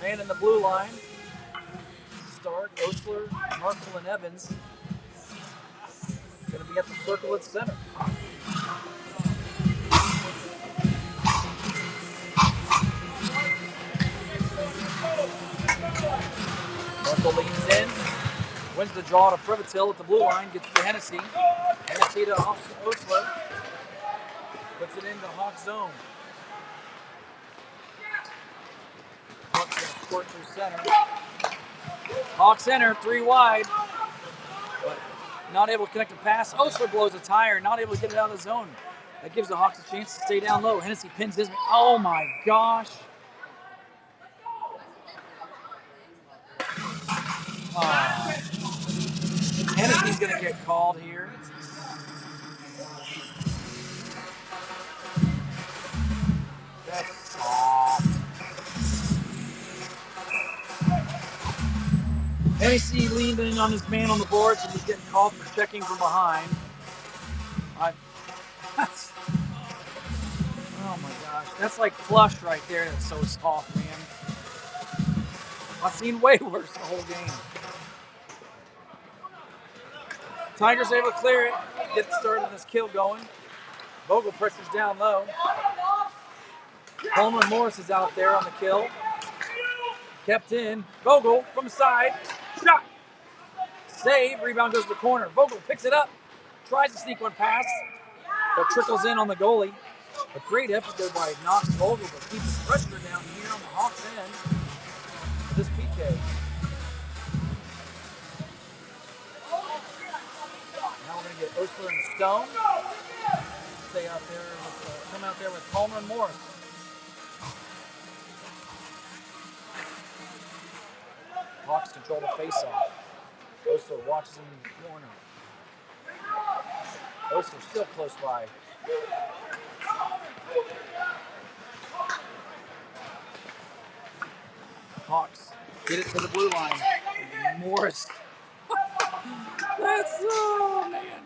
Man in the blue line. Stark, Osler, Markle, and Evans. Going to be at the circle at center. Markle leans in, wins the draw to Prevottil at the blue line, gets to Hennessy. Hennessy to Osler. Puts it into Hawk zone. Hawk's going to squirt through center. Hawk center, 3 wide. But not able to connect a pass. Osler blows a tire, not able to get it out of the zone. That gives the Hawks a chance to stay down low. Hennessy pins his man. Oh my gosh. Hennessy's going to get called here. That's soft. Hennessy leaned in on his man on the boards and he's getting called for checking from behind. Oh my gosh, that's like flush right there. That's so soft, man. I've seen way worse the whole game. Tigers able to clear it, get the start of this kill going. Vogel pressures down low. Coleman Morris is out there on the kill. Kept in. Vogel from the side. Shot. Save. Rebound goes to the corner. Vogel picks it up. Tries to sneak one past, but trickles in on the goalie. A great effort there by Knox Vogel, but keeps pressure down here on the Hawks end. This PK. Now we're going to get Osler and Stone. Stay out there, come out there with Palmer and Morris. Hawks control the faceoff. Osler watches him in the corner. Osler still close by. Hawks get it to the blue line. Morris. That's, oh man.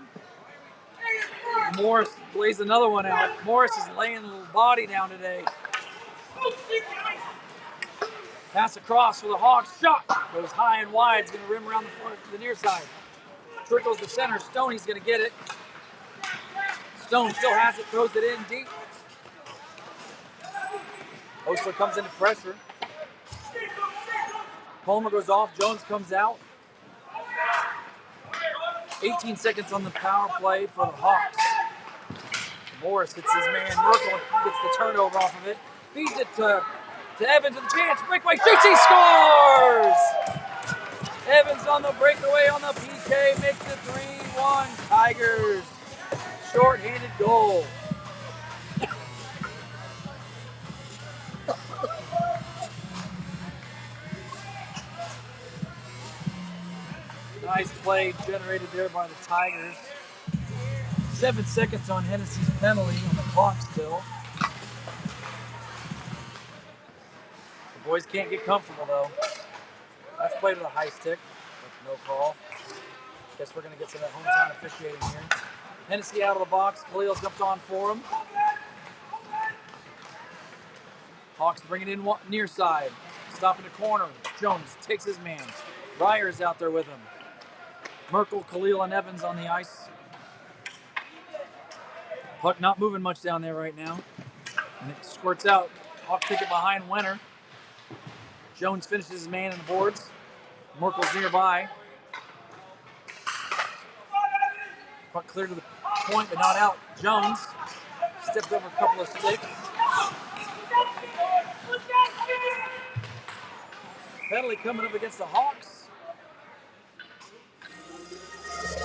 Morris plays another one out. Morris is laying a little body down today. Pass across for the Hawks. Shot goes high and wide. It's going to rim around the near side. Trickles to center. Stoney's going to get it. Stone still has it. Throws it in deep. Osler comes into pressure. Palmer goes off. Jones comes out. 18 seconds on the power play for the Hawks. Morris hits his man. Merkel gets the turnover off of it. Feeds it to Evans with a chance. Breakaway shoots. He scores! Evans on the breakaway on the PK makes it 3-1 Tigers. Short-handed goal. Nice play generated there by the Tigers. 7 seconds on Hennessy's penalty on the clock still. The boys can't get comfortable though. Let's play to the high stick. No call. Guess we're going to get some of that hometown officiating here. Hennessy out of the box. Khalil jumps on for him. Hawks bring it in near side. Stop in the corner. Jones takes his man. Ryer's out there with him. Merkel, Khalil, and Evans on the ice. Puck not moving much down there right now. And it squirts out. Hawks kick it behind Wenner. Jones finishes his man in the boards. Merkel's nearby. Puck clear to the point, but not out. Jones steps over a couple of sticks. Penalty coming up against the Hawks.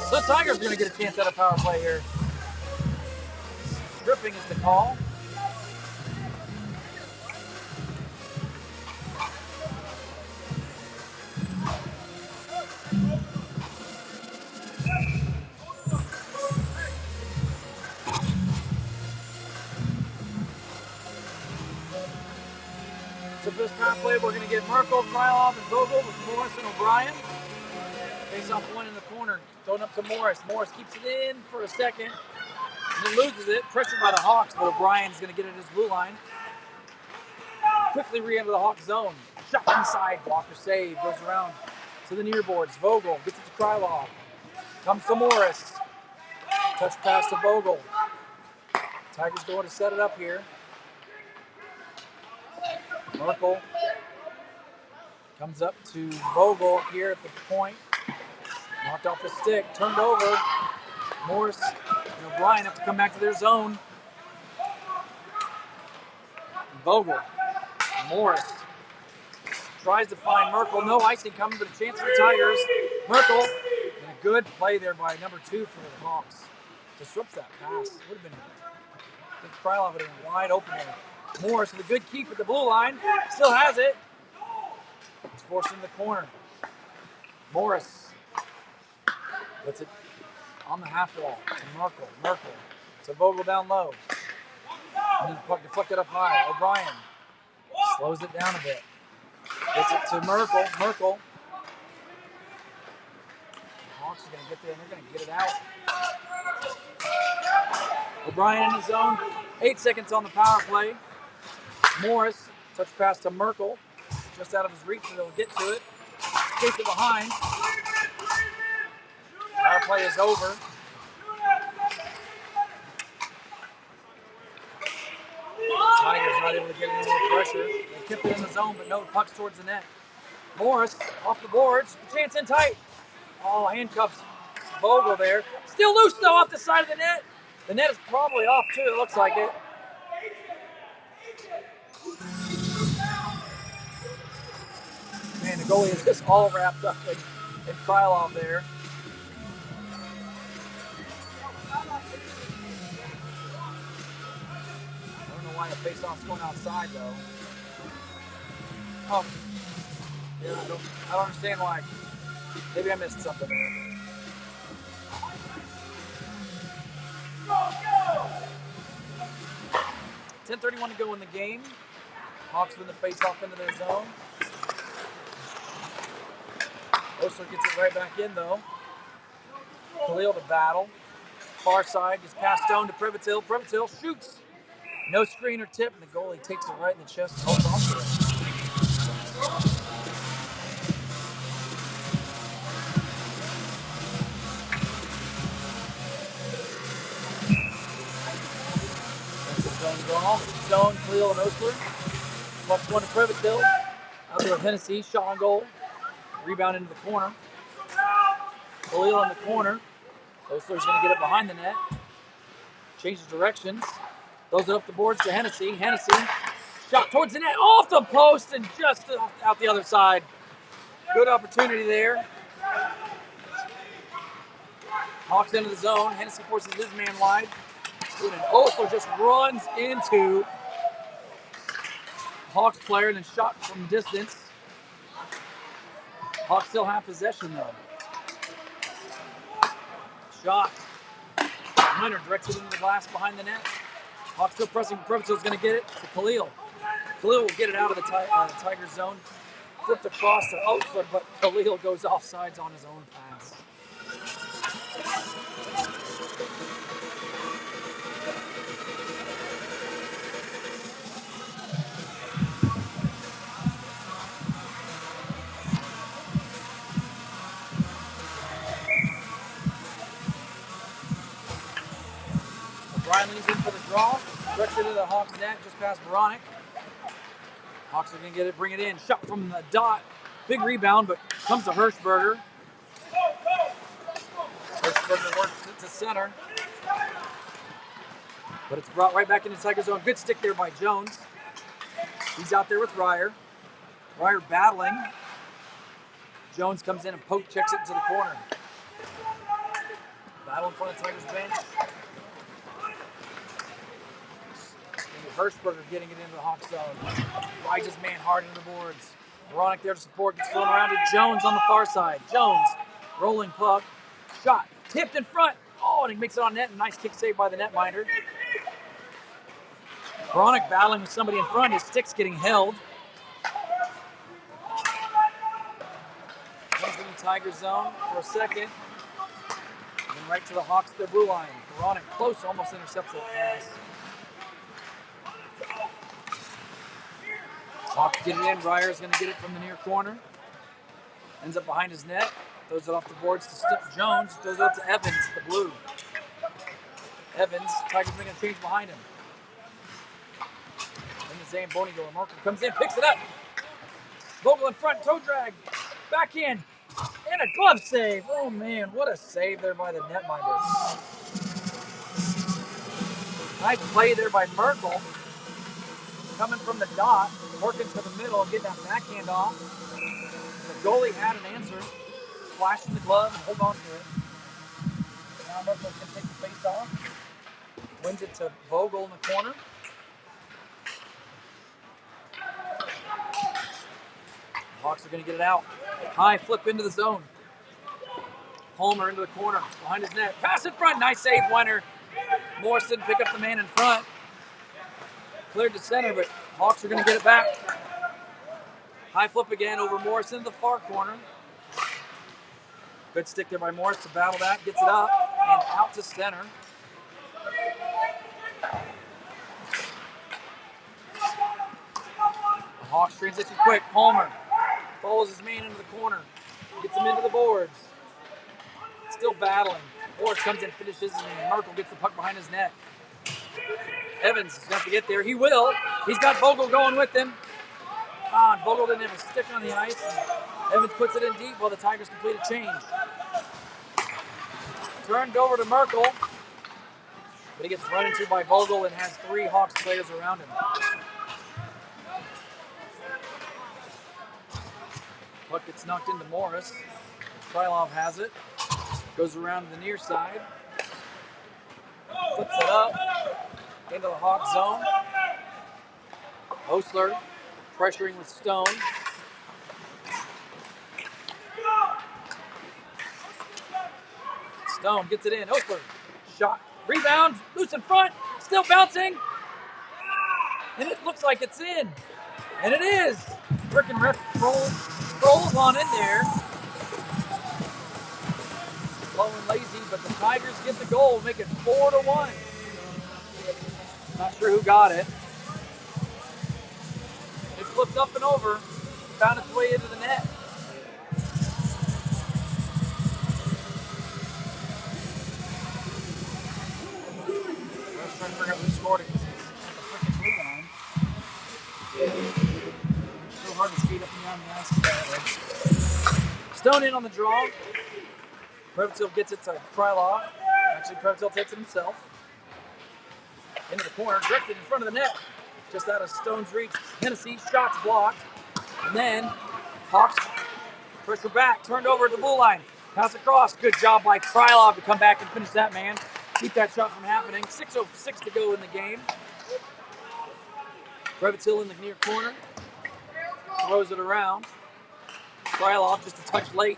So the Tigers are going to get a chance at a power play here. Stripping is the call. So for this power play, we're going to get Merkel, Krylov, and Vogel with Morris and O'Brien. Face off one in the corner, thrown up to Morris. Morris keeps it in for a second, and then loses it. Pressured by the Hawks, but O'Brien's going to get it at his blue line. Quickly re-enter the Hawks zone. Shot inside, blocker save, goes around to the near boards. Vogel gets it to Krylov. Comes to Morris. Touch pass to Vogel. Tigers going to set it up here. Merkel comes up to Vogel here at the point. Knocked off the stick, turned over. Morris and O'Brien have to come back to their zone. Vogel, Morris tries to find Merkel. No icing coming, but a chance for the Tigers. Merkel, and a good play there by number 2 for the Hawks. Disrupts that pass. Would have been, I think Krylov would have been wide open there. Morris with a good keep at the blue line. Still has it. It's forced in the corner. Morris puts it on the half wall to Merkel. Merkel to Vogel down low. And then puck deflected up high. O'Brien slows it down a bit. Gets it to Merkel. Merkel. The Hawks are going to get there and they're going to get it out. O'Brien in his zone. 8 seconds on the power play. Morris, touch pass to Merkel. Just out of his reach, so they'll get to it. Takes it behind. Power play is over. Tigers not not able to get any more pressure. They kept it in the zone, but no pucks towards the net. Morris off the boards. Chance in tight. Oh, handcuffs Vogel there. Still loose, though, off the side of the net. The net is probably off, too. It looks like it. Man, the goalie is just all wrapped up in Krylov there. I don't know why the faceoff's going outside, though. Oh, yeah, I don't understand why. Maybe I missed something there. 10:31 to go in the game. Hawks win the faceoff into their zone. Osler gets it right back in, though. Khalil to battle. Far side, gets past Stone to Privatil. Privatil shoots. No screen or tip, and the goalie takes it right in the chest and holds on to it. That's the zone ball. Zone, Khalil, and Osler. Puck's one to Privatil. Out there with Hennessy, shot on goal. Rebound into the corner. Khalil in the corner. Osler's going to get it behind the net. Changes directions. Throws it up the boards to Hennessy. Hennessy, shot towards the net, off the post, and just out the other side. Good opportunity there. Hawks into the zone. Hennessy forces his man wide. And Osler just runs into Hawks player and then shot from distance. Hawks still have possession, though. Shot. Minor directs it into the glass behind the net. Hawks still pressing. Privatil's going to get it to Khalil. Khalil will get it out of the Tiger zone. Flipped across to Osler, but Khalil goes offsides on his own pass. Brian leans in for the draw. Directs it into the Hawks net just past Veronic. Hawks are going to get it, bring it in. Shot from the dot. Big rebound, but comes to Hirschberger. Hirschberger works it to center. But it's brought right back into Tiger zone. Good stick there by Jones. He's out there with Ryer. Ryer battling. Jones comes in and poke checks it into the corner. Battle in front of Tigers bench. Hirschberger getting it into the Hawks zone. Rides his man hard into the boards. Veronic there to support. Gets thrown around to Jones on the far side. Jones, rolling puck. Shot. Tipped in front. Oh, and he makes it on net. Nice kick save by the netminder. Veronic battling with somebody in front. His stick's getting held. Comes in the Tiger zone for a second. And right to the Hawks, their blue line. Veronic close, almost intercepts that pass. Hawks get it in. Ryer's going to get it from the near corner. Ends up behind his net. Throws it off the boards to Jones. Throws it up to Evans, the blue. Evans, Tigers making a change behind him. Then the Zamboni goal. Markham comes in, picks it up. Vogel in front, toe drag. Backhand. And a glove save. Oh, man, what a save there by the netminder. Nice play there by Merkel. Coming from the dot, working to the middle, and getting that backhand off. The goalie had an answer. Flashes the glove and hold on to it. Now Merkel can take the face off. Wins it to Vogel in the corner. The Hawks are going to get it out. High flip into the zone. Palmer into the corner, behind his net. Pass in front, nice save, Weiner. Morrison pick up the man in front. Cleared to center, but Hawks are going to get it back. High flip again over Morrison to the far corner. Good stick there by Morris to battle that. Gets it up and out to center. The Hawks transition quick. Palmer follows his man into the corner. Gets him into the boards. Still battling. Morris comes in, finishes, and Merkel gets the puck behind his net. Evans is going to have to get there. He will. He's got Vogel going with him. And Vogel didn't have a stick on the ice. Evans puts it in deep while the Tigers complete a change. Turned over to Merkel. But he gets run into by Vogel and has 3 Hawks players around him. Puck gets knocked into Morris. Krylov has it. Goes around to the near side. Flips it up into the Hawk zone. Osler pressuring with Stone. Stone gets it in. Osler shot. Rebound. Loose in front. Still bouncing. And it looks like it's in. And it is. Frickin' ref rolls on in there. Slow and lazy, but the Tigers get the goal, make it 4-1. Not sure who got it. It flipped up and over, found its way into the net. I was trying to figure out who scored it because it's at the freaking blue line. It's so hard to skate up and down the ice. Stone in on the draw. Prevotsil gets it to Krylov. Actually, Prevotsil takes it himself. Into the corner, directed in front of the net. Just out of Stone's reach. Hennessy, shots blocked. And then Hawks pressure back, turned over at the blue line. Pass across. Good job by Krylov to come back and finish that man. Keep that shot from happening. 6:06 to go in the game. Prevotsil in the near corner. Throws it around. Krylov just a touch late.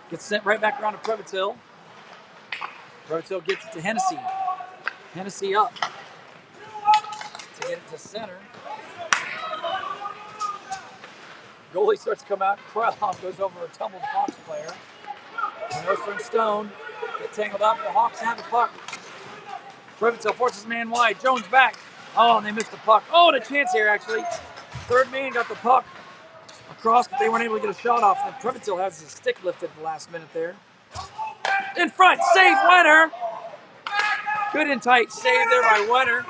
Gets sent right back around to Prevotsil. Prevotsil gets it to Hennessy. Hennessy up. To get it to center. Goalie starts to come out. Krylov goes over a tumbled Hawks player. And Osler and Stone get tangled up. The Hawks have the puck. Prevotsil forces man wide. Jones back. Oh, and they missed the puck. Oh, and a chance here, actually. Third man got the puck across, but they weren't able to get a shot off. And Prevotsil has his stick lifted at the last minute there. In front, save Wenner. Good and tight save there by Wenner.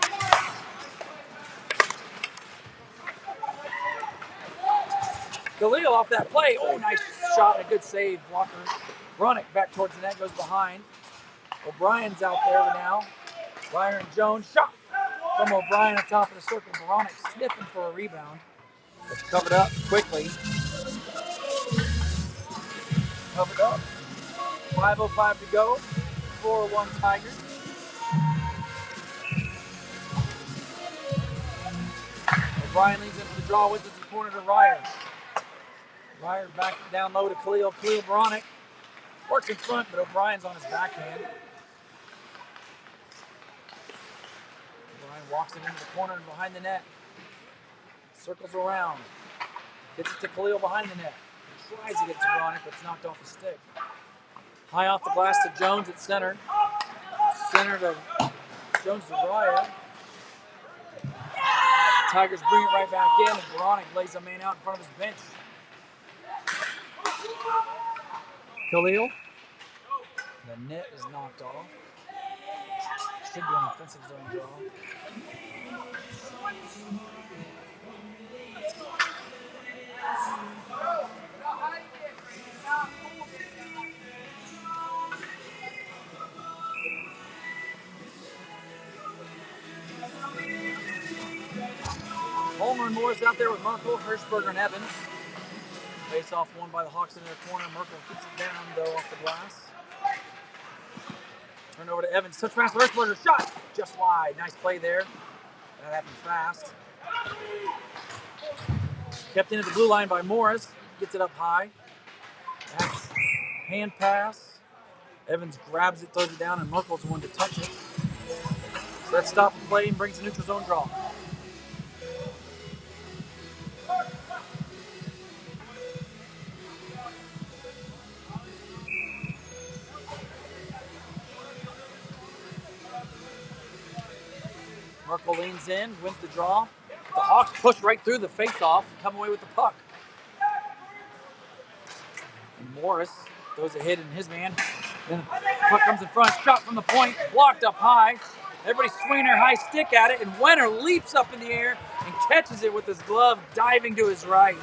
Khalil off that play. Oh, nice shot and a good save. Walker. Bronick back towards the net, goes behind. O'Brien's out there now. Byron Jones shot from O'Brien at top of the circle. Bronick sniffing for a rebound. It's covered up quickly. Covered up. 5:05 to go. 4-1 Tigers. O'Brien leads into the draw with it to the corner to Ryer. Ryer back down low to Khalil. Khalil Bronick works in front, but O'Brien's on his backhand. O'Brien walks it into the corner and behind the net. Circles around. Gets it to Khalil behind the net. Tries to get it to Bronick, but it's knocked off the stick. High off the glass to Jones at center. Center to Jones to Ryer. Tigers bring it right back in, and Bronick lays a man out in front of his bench. Khalil. The net is knocked off. Should be an offensive zone draw. Homer and Morris out there with Merkel, Hirschberger, and Evans. Face off won by the Hawks into the corner. Merkel keeps it down, though, off the glass. Turn over to Evans. Touch pass to Hirschberger. Shot! Just wide. Nice play there. That happened fast. Kept into the blue line by Morris. Gets it up high. That's hand pass. Evans grabs it, throws it down, and Merkel's the one to touch it. So that stops the play and brings the neutral zone draw. Merkel leans in, wins the draw. The Hawks push right through the face-off and come away with the puck. And Morris throws a hit in his man. Then the puck comes in front, shot from the point, blocked up high. Everybody's swinging their high stick at it, and Wenner leaps up in the air and catches it with his glove, diving to his right.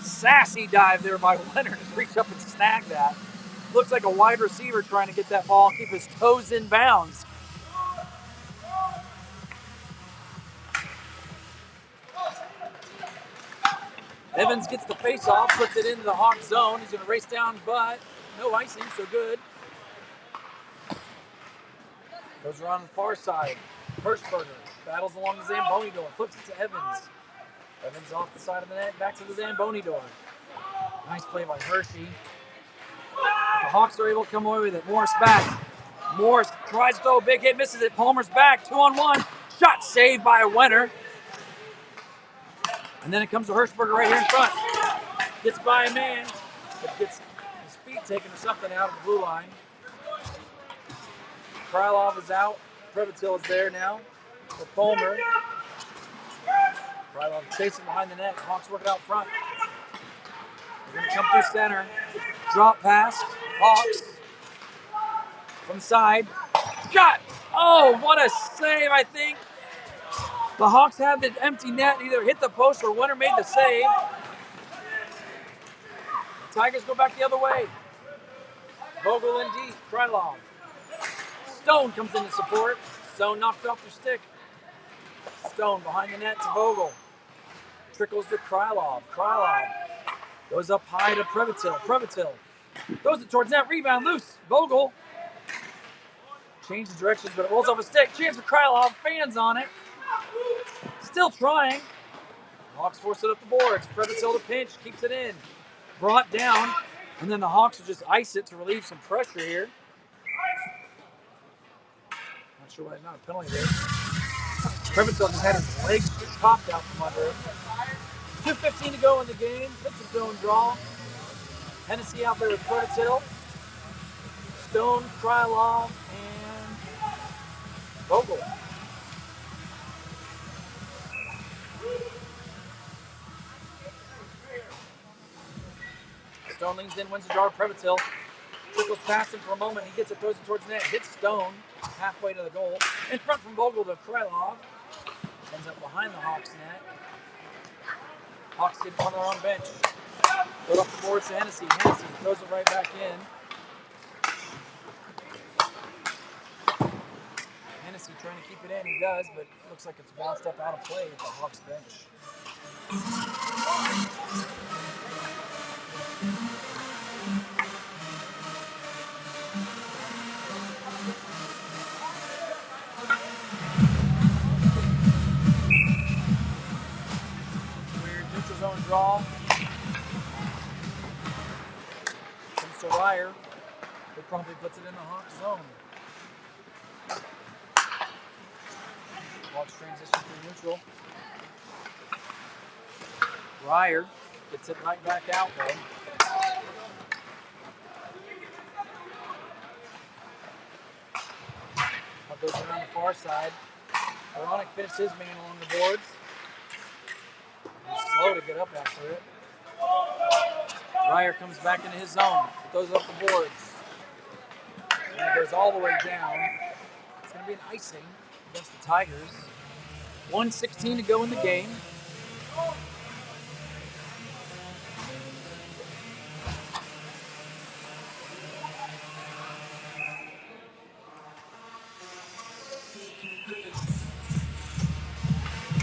Sassy dive there by Wenner to reach up and snag that. Looks like a wide receiver trying to get that ball and keep his toes in bounds. Evans gets the face off, puts it into the Hawk zone. He's going to race down, but no icing, so good. Goes around the far side. Hirschberger battles along the Zamboni door, flips it to Evans. Evans off the side of the net, back to the Zamboni door. Nice play by Hershey. But the Hawks are able to come away with it. Morris back. Morris tries to throw a big hit, misses it. Palmer's back, 2-on-1. Shot saved by a Wenner. And then it comes to Hirschberger right here in front. Gets by a man, but gets his feet taken or something out of the blue line. Krylov is out. Previtil is there now for Palmer. Krylov chasing behind the net. Hawks working out front. They're going to come through center. Drop pass. Hawks. From the side. Shot! Oh, what a save, I think. The Hawks had the empty net, either hit the post or Wenner made the save. The Tigers go back the other way. Vogel in deep. Krylov. Stone comes in to support. Stone knocked off the stick. Stone behind the net to Vogel. Trickles to Krylov. Krylov goes up high to Previtil. Previtil throws it towards net. Rebound loose. Vogel changes directions, but it rolls off a stick. Chance for Krylov. Fans on it. Still trying. Hawks force it up the boards. Previtil to pinch. Keeps it in. Brought down. And then the Hawks will just ice it to relieve some pressure here. Not sure why it's not a penalty there. Previtil just had his legs popped out from under him. 2:15 to go in the game. It's a zone draw. Hennessy out there with Previtil. Stone, Krylov, and Vogel. Stone leans in, wins the draw to Previtil. Trickles past him for a moment. He gets it, throws it towards the net. Hits Stone halfway to the goal. In front from Vogel to Krylov. Ends up behind the Hawks net. Hawks get on their own bench. Throw off the boards to Hennessy. Hennessy throws it right back in. Hennessy trying to keep it in. He does, but it looks like it's bounced up out of play at the Hawks bench. Zone draw. Comes to Ryer. Who promptly puts it in the Hawks zone. Hawks transition through neutral. Ryer gets it right back out though. Puck goes around the far side. Veronic finished his man along the boards. He's slow to get up after it. Ryer comes back into his zone. Throws up the boards. And it goes all the way down. It's going to be an icing against the Tigers. 1:16 to go in the game.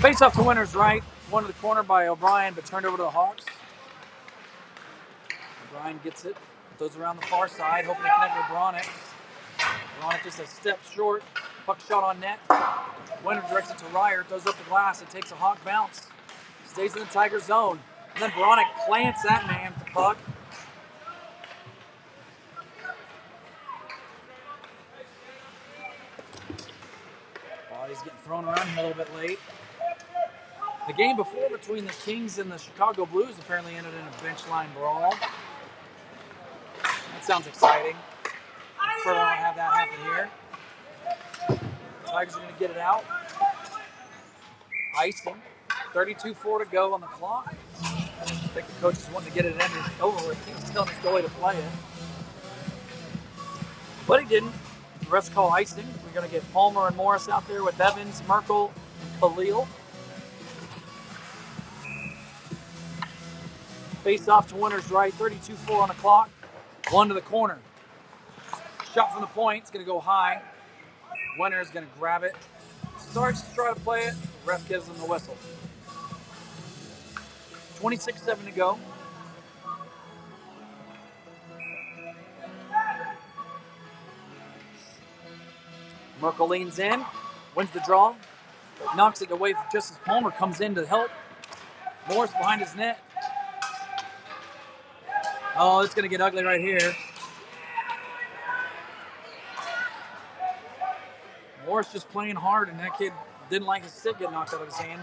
Face off to Wenner's right. One to the corner by O'Brien, but turned over to the Hawks. O'Brien gets it. Throws around the far side, hoping to connect with Bronick. Bronick just a step short. Puck shot on net. Wenner directs it to Ryer. Throws up the glass. It takes a Hawk bounce. Stays in the Tiger zone. And then Bronick plants that man with the puck. Body's getting thrown around a little bit late. The game before between the Kings and the Chicago Blues apparently ended in a bench line brawl. That sounds exciting. I'm sure I won't have that happen here. The Tigers are going to get it out. Icing. 32-4 to go on the clock. I think the coach is wanting to get it over with. He was telling his goalie to play it. But he didn't. The refs call icing. We're going to get Palmer and Morris out there with Evans, Merkel, and Khalil. Face off to Winter's right, 32-4 on the clock. One to the corner. Shot from the point. It's going to go high. Winter's going to grab it. Starts to try to play it. The ref gives him the whistle. 26-7 to go. Merkel leans in, wins the draw, knocks it away just as Palmer comes in to help. Morris behind his net. Oh, it's going to get ugly right here. Morris just playing hard, and that kid didn't like his stick getting knocked out of his hand.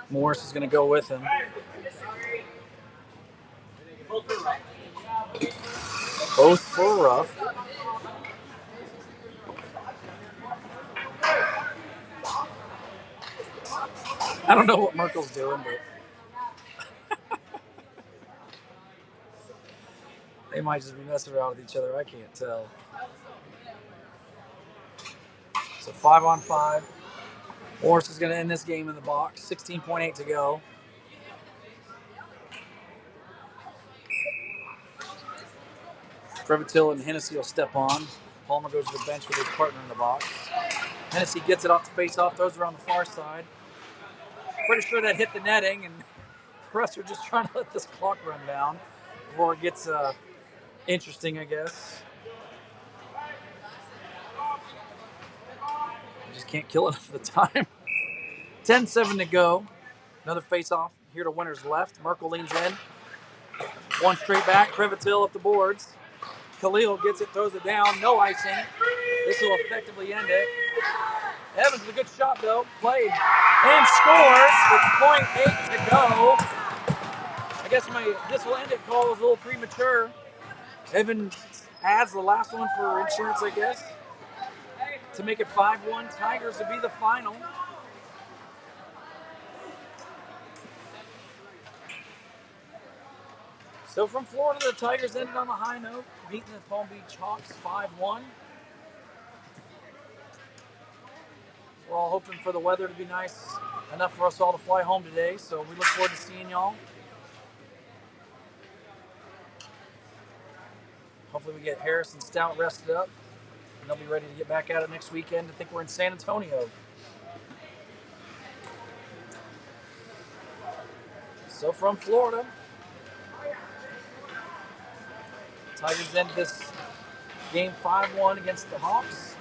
Morris is going to go with him. Both for rough. I don't know what Merkel's doing, but they might just be messing around with each other. I can't tell. So 5-on-5. Morris is going to end this game in the box. 16.8 to go. Prevatil and Hennessy will step on. Palmer goes to the bench with his partner in the box. Hennessy gets it off the face-off, throws it around the far side. Pretty sure that hit the netting, and the refs are just trying to let this clock run down before it gets interesting, I guess. Just can't kill it for the time. 10-7 to go. Another face-off here to Winter's left. Merkel leans in. One straight back. Prevatil up the boards. Khalil gets it, throws it down. No icing. This will effectively end it. Evans with a good shot, though. Played and scores with 0.8 to go. I guess this will end it call was a little premature. Evans adds the last one for insurance, I guess, to make it 5-1. Tigers to be the final. So from Florida, the Tigers ended on a high note, beating the Palm Beach Hawks 5-1. We're all hoping for the weather to be nice enough for us all to fly home today, so we look forward to seeing y'all. Hopefully we get Harris and Stout rested up, and they'll be ready to get back at it next weekend. I think we're in San Antonio. So from Florida, Tigers ended this game 5-1 against the Hawks.